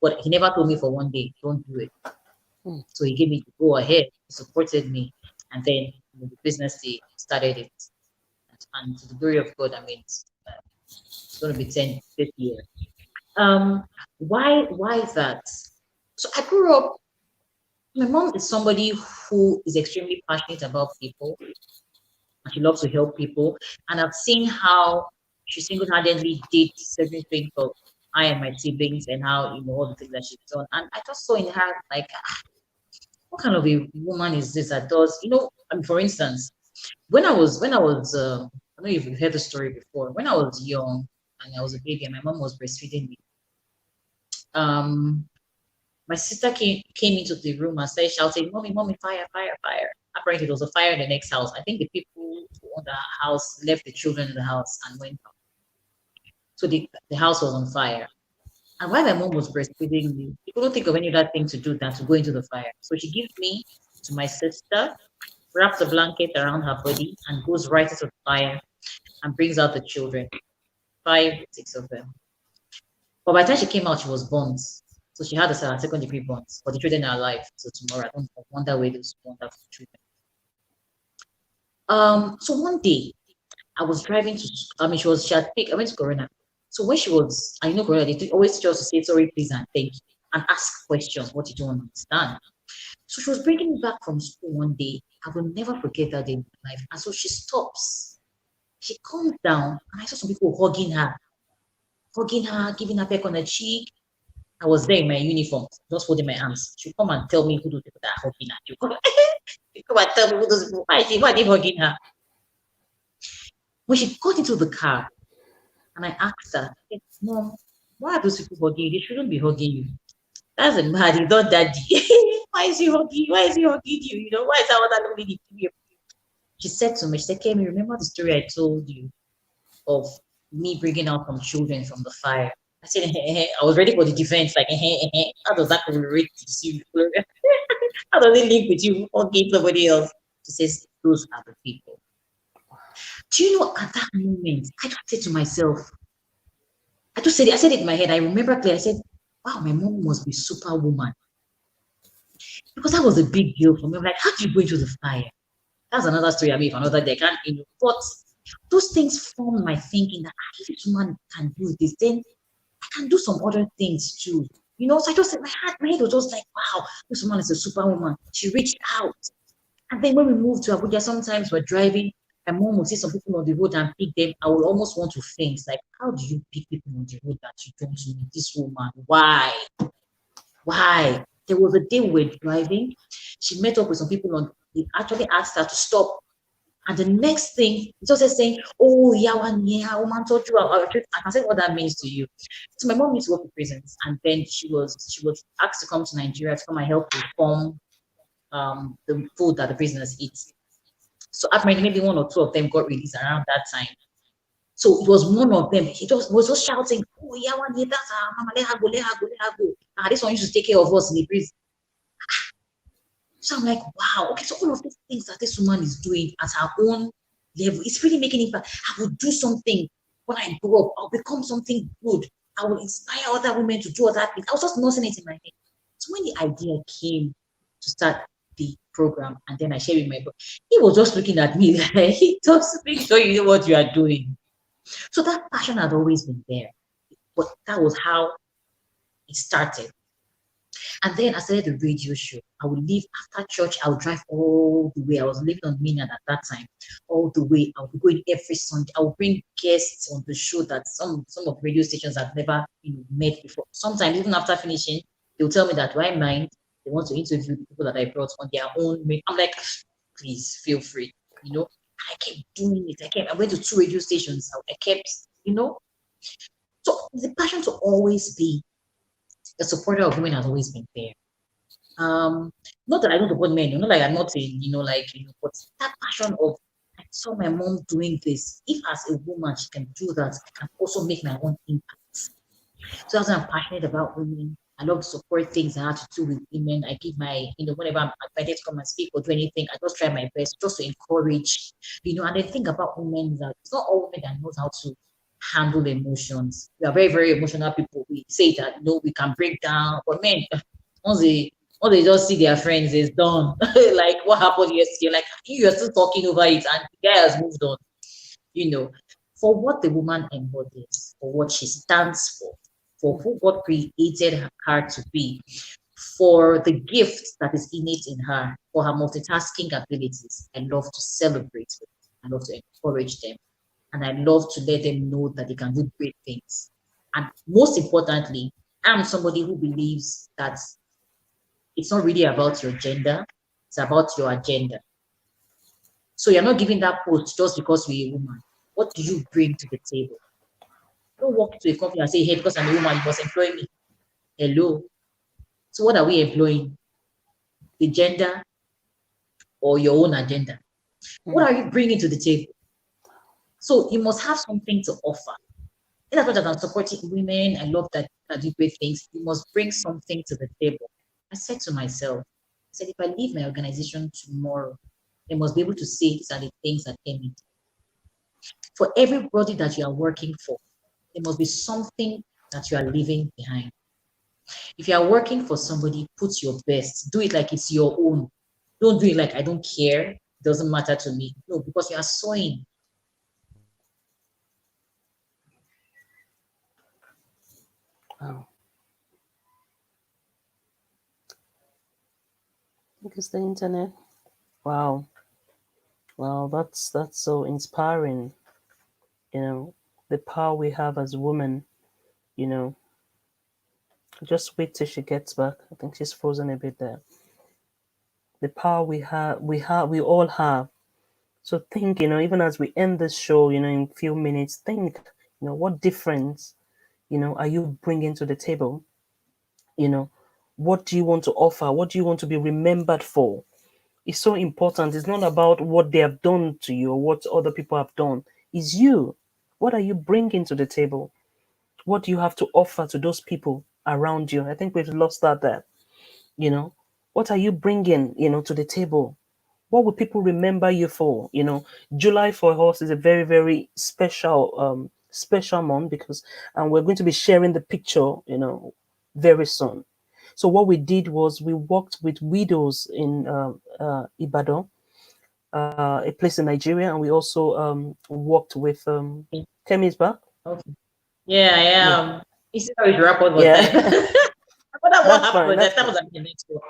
[SPEAKER 2] But he never told me for one day, don't do it.
[SPEAKER 1] Hmm.
[SPEAKER 2] So he gave me the go ahead, he supported me, and then the business day started it. And to the glory of God, I mean, it's going to be 10 this year. Why is that? So I grew up, my mom is somebody who is extremely passionate about people and she loves to help people. And I've seen how she single-handedly did certain things for I and my siblings and how, all the things that she's done. And I just saw in her, like, what kind of a woman is this that does, I mean, for instance, when I was, I don't know if you've heard the story before, when I was young and I was a baby and my mom was breastfeeding me, um, my sister came into the room and started shouting, "Mommy, mommy, fire, fire, fire." Apparently, there was a fire in the next house. I think the people who owned the house left the children in the house and went out. So the house was on fire. And while my mom was breastfeeding me, she couldn't think of any other thing to do than to go into the fire. So she gives me to my sister, wraps a blanket around her body, and goes right into the fire and brings out the children, five, six of them. But by the time she came out, she was burnt. So she had a second degree burns, but the children are alive. So tomorrow, I don't wonder where those wonderful children. So one day I was driving to, I mean, she had picked, I went to Corona. So when she was, I know Corona, they always just say sorry, please, and thank you, and ask questions, what you don't understand. So she was bringing me back from school one day. I will never forget that day in my life. And so she stops. She comes down, and I saw some people hugging her, giving her peck on the cheek. I was there in my uniform, just holding my arms. She come and tell me who those people that are hugging her. She come and tell me who those people. Why are they hugging her? When she got into the car, and I asked her, "Hey, Mom, Why are those people hugging you? They shouldn't be hugging you. That's a man, he's not daddy. Why is he hugging you? Why is he hugging you? You know, why is that other lady giving you? She said to me, she said, Kemi, remember the story I told you of me bringing out some children from the fire? I said, I was ready for the defense. Like, how does that relate to you? How does it link with you hugging somebody else? She says, those are the people. Do you know at that moment, I just said to myself, I said it in my head. I remember clearly, I said, wow, my mom must be superwoman. Because that was a big deal for me. I'm like, how do you go into the fire? That's another story. I mean, for another day, I can't, but those things form my thinking that if this woman can do this, then I can do some other things too. So I just said, my head was just like, wow, this woman is a superwoman. She reached out. And then when we moved to Abuja, sometimes we're driving, my mom would see some people on the road and pick them. I would almost want to faint. Like, how do you pick people on the road that you don't know? This woman, why? Why? There was a day we were driving. She met up with some people on. They actually asked her to stop. And the next thing, it's just saying, "Oh, yeah, one year, woman told you." I can say what that means to you. So my mom used to work in prisons, and then she was asked to come to Nigeria to come and help reform the food that the prisoners eat. So apparently, maybe one or two of them got released around that time. So it was one of them. He just was just shouting, "Oh, yeah, one year, that's our mama. Let her go, let her go, let her go." This one used to take care of us in the prison. So I'm like, wow, okay, so all of these things that this woman is doing at her own level, it's really making impact. I will do something when I grow up. I'll become something good. I will inspire other women to do other things. I was just nursing it in my head. So when the idea came to start the program, and then I shared with my brother, he was just looking at me like, just make sure you know what you are doing. So that passion had always been there, but that was how it started. And then I started the radio show. I would leave after church. I would drive all the way. I was living on Maynard at that time. All the way. I would be going every Sunday. I would bring guests on the show that some of the radio stations had never met before. Sometimes even after finishing, they will tell me that, do I mind? They want to interview the people that I brought on their own. I'm like, please feel free. I kept doing it. I went to two radio stations. I kept, you know. So the passion to always be a supporter of women has always been there. Um, Not that I don't support men, like I'm not saying, but that passion of I saw my mom doing this. If as a woman she can do that, I can also make my own impact. So that's why I'm passionate about women. I love to support things that have to do with women. I give whenever I'm invited to come and speak or do anything, I just try my best just to encourage, and the thing about women is that it's not all women that knows how to handle emotions. We are very, very emotional people. We say that no, we can break down, but men, once they once they just see their friends, it's done. Like what happened yesterday, like you're still talking over it, and the guy has moved on. You know, for what the woman embodies, for what she stands for who God created her to be, for the gift that is innate in her, for her multitasking abilities. I love to celebrate with them. I love to encourage them. And I love to let them know that they can do great things. And most importantly, I'm somebody who believes that it's not really about your gender, it's about your agenda. So you're not giving that post just because you're a woman. What do you bring to the table? Don't walk into a company and say, hey, because I'm a woman, you must employ me. Hello. So what are we employing? The gender or your own agenda? What are you bringing to the table? So you must have something to offer. In as much as I'm supporting women, I love that I do great things. You must bring something to the table. I said to myself, I said, if I leave my organization tomorrow, they must be able to say these are the things that came in. For everybody that you are working for, there must be something that you are leaving behind. If you are working for somebody, put your best. Do it like it's your own. Don't do it like I don't care. It doesn't matter to me. No, because you are sowing.
[SPEAKER 1] Wow. Because the internet. Wow. Wow, that's so inspiring. You know, the power we have as women, you know. Just wait till she gets back. I think she's frozen a bit there. The power we all have. So think, even as we end this show, in a few minutes, think, what difference, Are you bringing to the table? You know, what do you want to offer? What do you want to be remembered for? It's so important. It's not about what they have done to you or what other people have done. It's you. What are you bringing to the table? What do you have to offer to those people around you? I think we've lost that there. You know, what are you bringing, to the table? What will people remember you for? July for us is a very, very special month because we're going to be sharing the picture, very soon. So what we did was we worked with widows in Ibadan, a place in Nigeria, and we also worked with Kemi's back.
[SPEAKER 2] Okay. Yeah, I
[SPEAKER 1] Yeah,
[SPEAKER 2] am. You see how it wrap up on time.
[SPEAKER 1] yeah.
[SPEAKER 2] I wonder what
[SPEAKER 1] That's fine.
[SPEAKER 2] happened. The
[SPEAKER 1] That's
[SPEAKER 2] time
[SPEAKER 1] fine.
[SPEAKER 2] was at the network.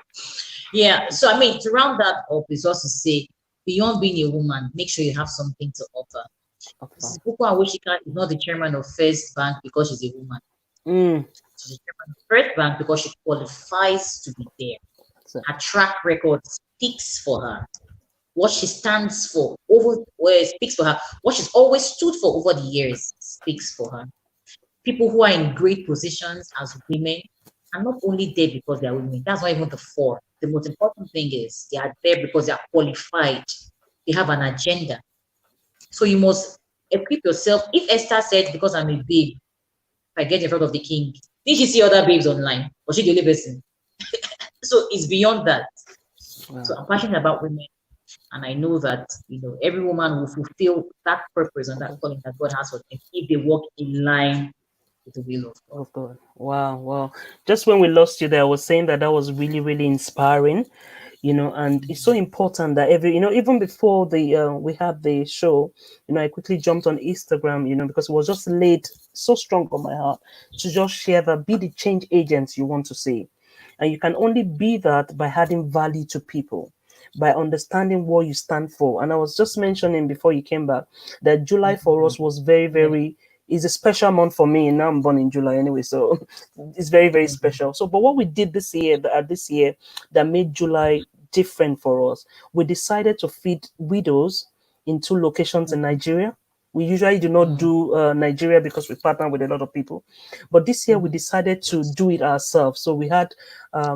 [SPEAKER 2] Yeah. So I mean, to round that up is also to say, beyond being a woman, make sure you have something to offer.
[SPEAKER 1] Okay.
[SPEAKER 2] Mrs. Boko Awosika is not the chairman of First Bank because she's a woman.
[SPEAKER 1] Mm,
[SPEAKER 2] She's the chairman of First Bank because she qualifies to be there.
[SPEAKER 1] that's it.
[SPEAKER 2] Her track record speaks for her. What she stands for over where speaks for her. What she's always stood for over the years speaks for her. People who are in great positions as women are not only there because they are women. That's not even the four. The most important thing is they are there because they are qualified. They have an agenda. So you must equip yourself. If Esther said, because I'm a babe, if I get in front of the king, did she see other babes online? Was she the only person? So it's beyond that. So
[SPEAKER 1] Wow.
[SPEAKER 2] I'm passionate about women. And I know that every woman will fulfill that purpose and that
[SPEAKER 1] Okay.
[SPEAKER 2] calling that God has for them if they walk in line with the will of God.
[SPEAKER 1] Oh God. Wow. Wow. Just when we lost you there, I was saying that was really, really inspiring. And it's so important that even before the we had the show, I quickly jumped on Instagram, because it was just laid so strong on my heart to just share that be the change agents you want to see. And you can only be that by adding value to people, by understanding what you stand for. And I was just mentioning before you came back that July for us was very,
[SPEAKER 2] Yeah.
[SPEAKER 1] very is a special month for me. Now I'm born in July anyway, so it's very, very special. So, but what we did this year that made July different for us, we decided to feed widows in 2 locations in Nigeria. We usually do not do Nigeria because we partner with a lot of people, but this year we decided to do it ourselves. So we had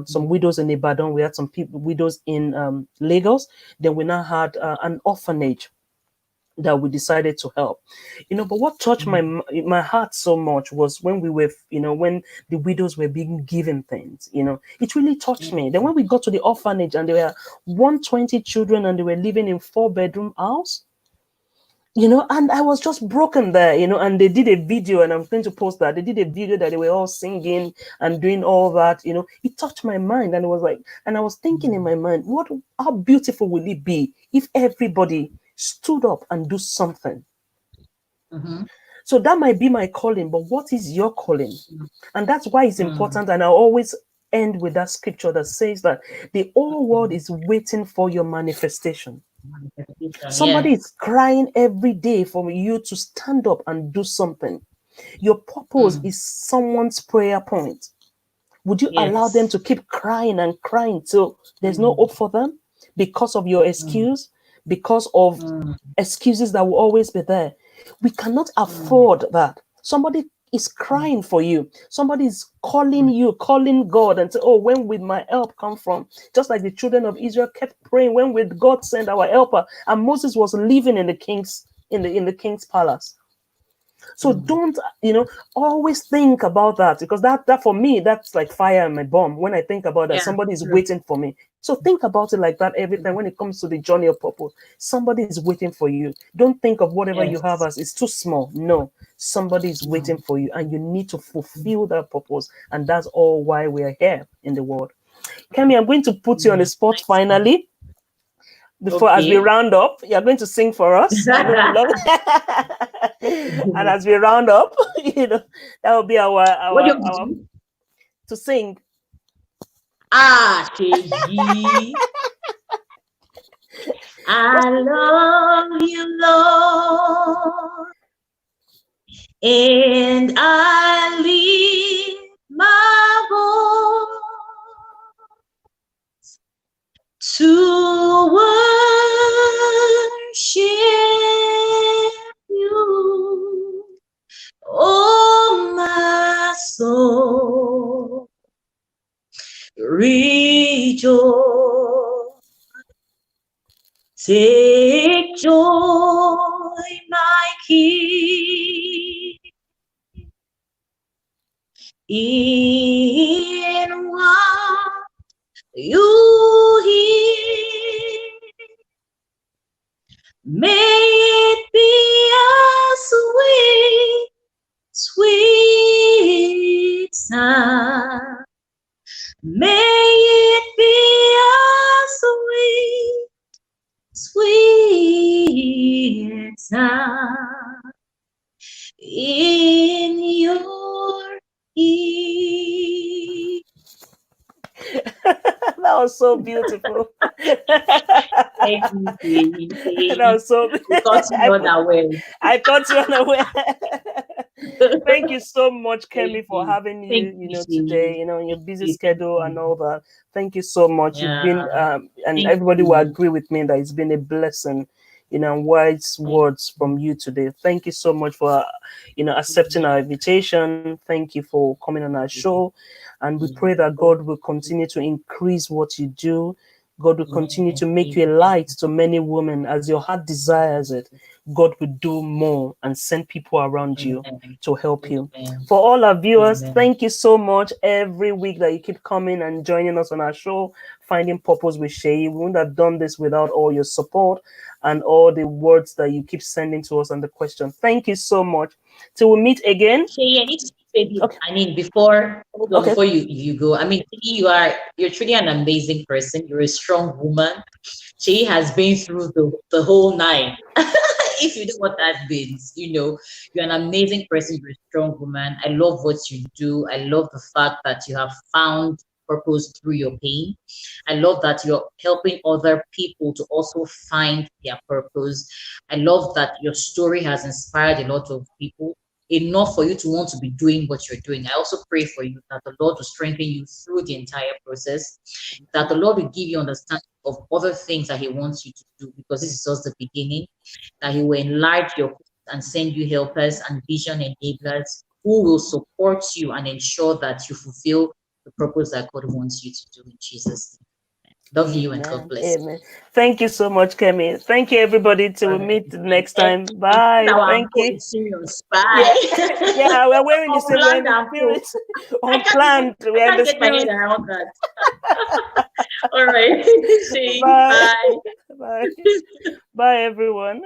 [SPEAKER 1] some widows in Ibadan, we had some people widows in Lagos. Then we now had an orphanage that we decided to help. But what touched my heart so much was when we were, when the widows were being given things. It really touched me. Then when we got to the orphanage and there were 120 children and they were living in 4-bedroom house, and I was just broken there, and they did a video, and I'm going to post that. They did a video that they were all singing and doing all that. It touched my mind, and it was like, and I was thinking in my mind, how beautiful will it be if everybody stood up and do something?
[SPEAKER 2] Mm-hmm.
[SPEAKER 1] So that might be my calling, but what is your calling? And that's why it's
[SPEAKER 2] Mm.
[SPEAKER 1] important. And I always end with that scripture that says that the whole world is waiting for your manifestation.
[SPEAKER 2] Manifestation, yeah.
[SPEAKER 1] Somebody is crying every day for you to stand up and do something. Your purpose
[SPEAKER 2] Mm.
[SPEAKER 1] is someone's prayer point. Would you allow them
[SPEAKER 2] Yes.
[SPEAKER 1] to keep crying and crying till there's no
[SPEAKER 2] Mm.
[SPEAKER 1] hope for them because of your
[SPEAKER 2] Mm.
[SPEAKER 1] excuse, because of
[SPEAKER 2] Mm.
[SPEAKER 1] excuses that will always be there? We cannot
[SPEAKER 2] Mm.
[SPEAKER 1] afford that. Somebody is
[SPEAKER 2] Mm.
[SPEAKER 1] crying for you. Somebody is calling you, calling God, and say, "Oh, when will my help come from?" Just like the children of Israel kept praying, "When will God send our helper?" And Moses was living in the king's palace. So
[SPEAKER 2] Mm.
[SPEAKER 1] don't, always think about that, because that for me, that's like fire in my bum. When I think about that,
[SPEAKER 2] Yeah.
[SPEAKER 1] somebody is
[SPEAKER 2] True.
[SPEAKER 1] waiting for me. So think about it like that every time when it comes to the journey of purpose. Somebody is waiting for you. Don't think of whatever you have
[SPEAKER 2] Yes.
[SPEAKER 1] as it's too small. No, somebody is waiting
[SPEAKER 2] Mm.
[SPEAKER 1] for you, and you need to fulfill that purpose. And that's all why we are here in the world. Kemi, I'm going to put you on the
[SPEAKER 2] Mm.
[SPEAKER 1] spot
[SPEAKER 2] Nice one.
[SPEAKER 1] finally before, as we
[SPEAKER 2] Okay.
[SPEAKER 1] round up. You're going to sing for us. I know you love it. And as we round up, that will be our
[SPEAKER 2] What do
[SPEAKER 1] our
[SPEAKER 2] you want to
[SPEAKER 1] our
[SPEAKER 2] do?
[SPEAKER 1] to sing.
[SPEAKER 2] Seyi, I love you, Lord, and I lift my voice to worship you, oh my Rejoice, take joy, my King, in what you hear. May it be a sweet, sweet sound. May it be a sweet, sweet sound in your ear.
[SPEAKER 1] That was so beautiful.
[SPEAKER 2] Thank you,
[SPEAKER 1] That
[SPEAKER 2] Seyi.
[SPEAKER 1] was so.
[SPEAKER 2] You caught me unaware.
[SPEAKER 1] I caught you unaware. Thank you so much,
[SPEAKER 2] Thank
[SPEAKER 1] Kemi, for
[SPEAKER 2] you.
[SPEAKER 1] having you.
[SPEAKER 2] Thank you,
[SPEAKER 1] Today,
[SPEAKER 2] Seyi.
[SPEAKER 1] in your
[SPEAKER 2] Thank
[SPEAKER 1] busy
[SPEAKER 2] you. Thank
[SPEAKER 1] schedule and
[SPEAKER 2] you.
[SPEAKER 1] all that. Thank you so much. You've
[SPEAKER 2] Yeah.
[SPEAKER 1] been, and
[SPEAKER 2] Thank
[SPEAKER 1] everybody will
[SPEAKER 2] you.
[SPEAKER 1] agree with me that it's been a blessing. Wise
[SPEAKER 2] Thank
[SPEAKER 1] words from you today. Thank you so much for, accepting
[SPEAKER 2] you.
[SPEAKER 1] our invitation. Thank you for coming on our show, and we pray that God will continue to increase what you do. God will continue to make you a light to many women as your heart desires it. God will do more and send people around you
[SPEAKER 2] Amen.
[SPEAKER 1] to help you.
[SPEAKER 2] Amen.
[SPEAKER 1] For all our viewers,
[SPEAKER 2] Amen.
[SPEAKER 1] thank you so much every week that you keep coming and joining us on our show, Finding Purpose with Seyi. We wouldn't have done this without all your support and all the words that you keep sending to us and the question. Thank you so much. Till we meet again.
[SPEAKER 2] Shay, I need to say this.
[SPEAKER 1] Okay.
[SPEAKER 2] I mean, before hold on,
[SPEAKER 1] Okay.
[SPEAKER 2] before you go. I mean, you're truly an amazing person. You're a strong woman. She has been through the whole nine. If you know what that means, you're an amazing person. You're a strong woman. I love what you do. I love the fact that you have found purpose through your pain. I love that you're helping other people to also find their purpose. I love that your story has inspired a lot of people enough for you to want to be doing what you're doing. I also pray for you that the Lord will strengthen you through the entire process, that the Lord will give you understanding of other things that He wants you to do, because this is just the beginning, that He will enlarge your and send you helpers and vision enablers who will support you and ensure that you fulfill the purpose that God wants you to do in Jesus' name. Love you and God
[SPEAKER 1] Amen.
[SPEAKER 2] bless you.
[SPEAKER 1] Amen. Thank you so much, Kemi. Thank you, everybody. Till
[SPEAKER 2] All
[SPEAKER 1] we
[SPEAKER 2] right.
[SPEAKER 1] meet next
[SPEAKER 2] And
[SPEAKER 1] time.
[SPEAKER 2] this is
[SPEAKER 1] Bye.
[SPEAKER 2] our
[SPEAKER 1] Thank
[SPEAKER 2] uncle
[SPEAKER 1] you.
[SPEAKER 2] in serious.
[SPEAKER 1] Yeah.
[SPEAKER 2] Bye.
[SPEAKER 1] Yeah, we're wearing the same. We're in
[SPEAKER 2] Unplanned
[SPEAKER 1] the
[SPEAKER 2] uncle.
[SPEAKER 1] spirit. Unplanned.
[SPEAKER 2] I
[SPEAKER 1] We're in
[SPEAKER 2] can't
[SPEAKER 1] the
[SPEAKER 2] get my head
[SPEAKER 1] spirit.
[SPEAKER 2] around that. All right. See,
[SPEAKER 1] Bye.
[SPEAKER 2] bye.
[SPEAKER 1] Bye. Bye, everyone.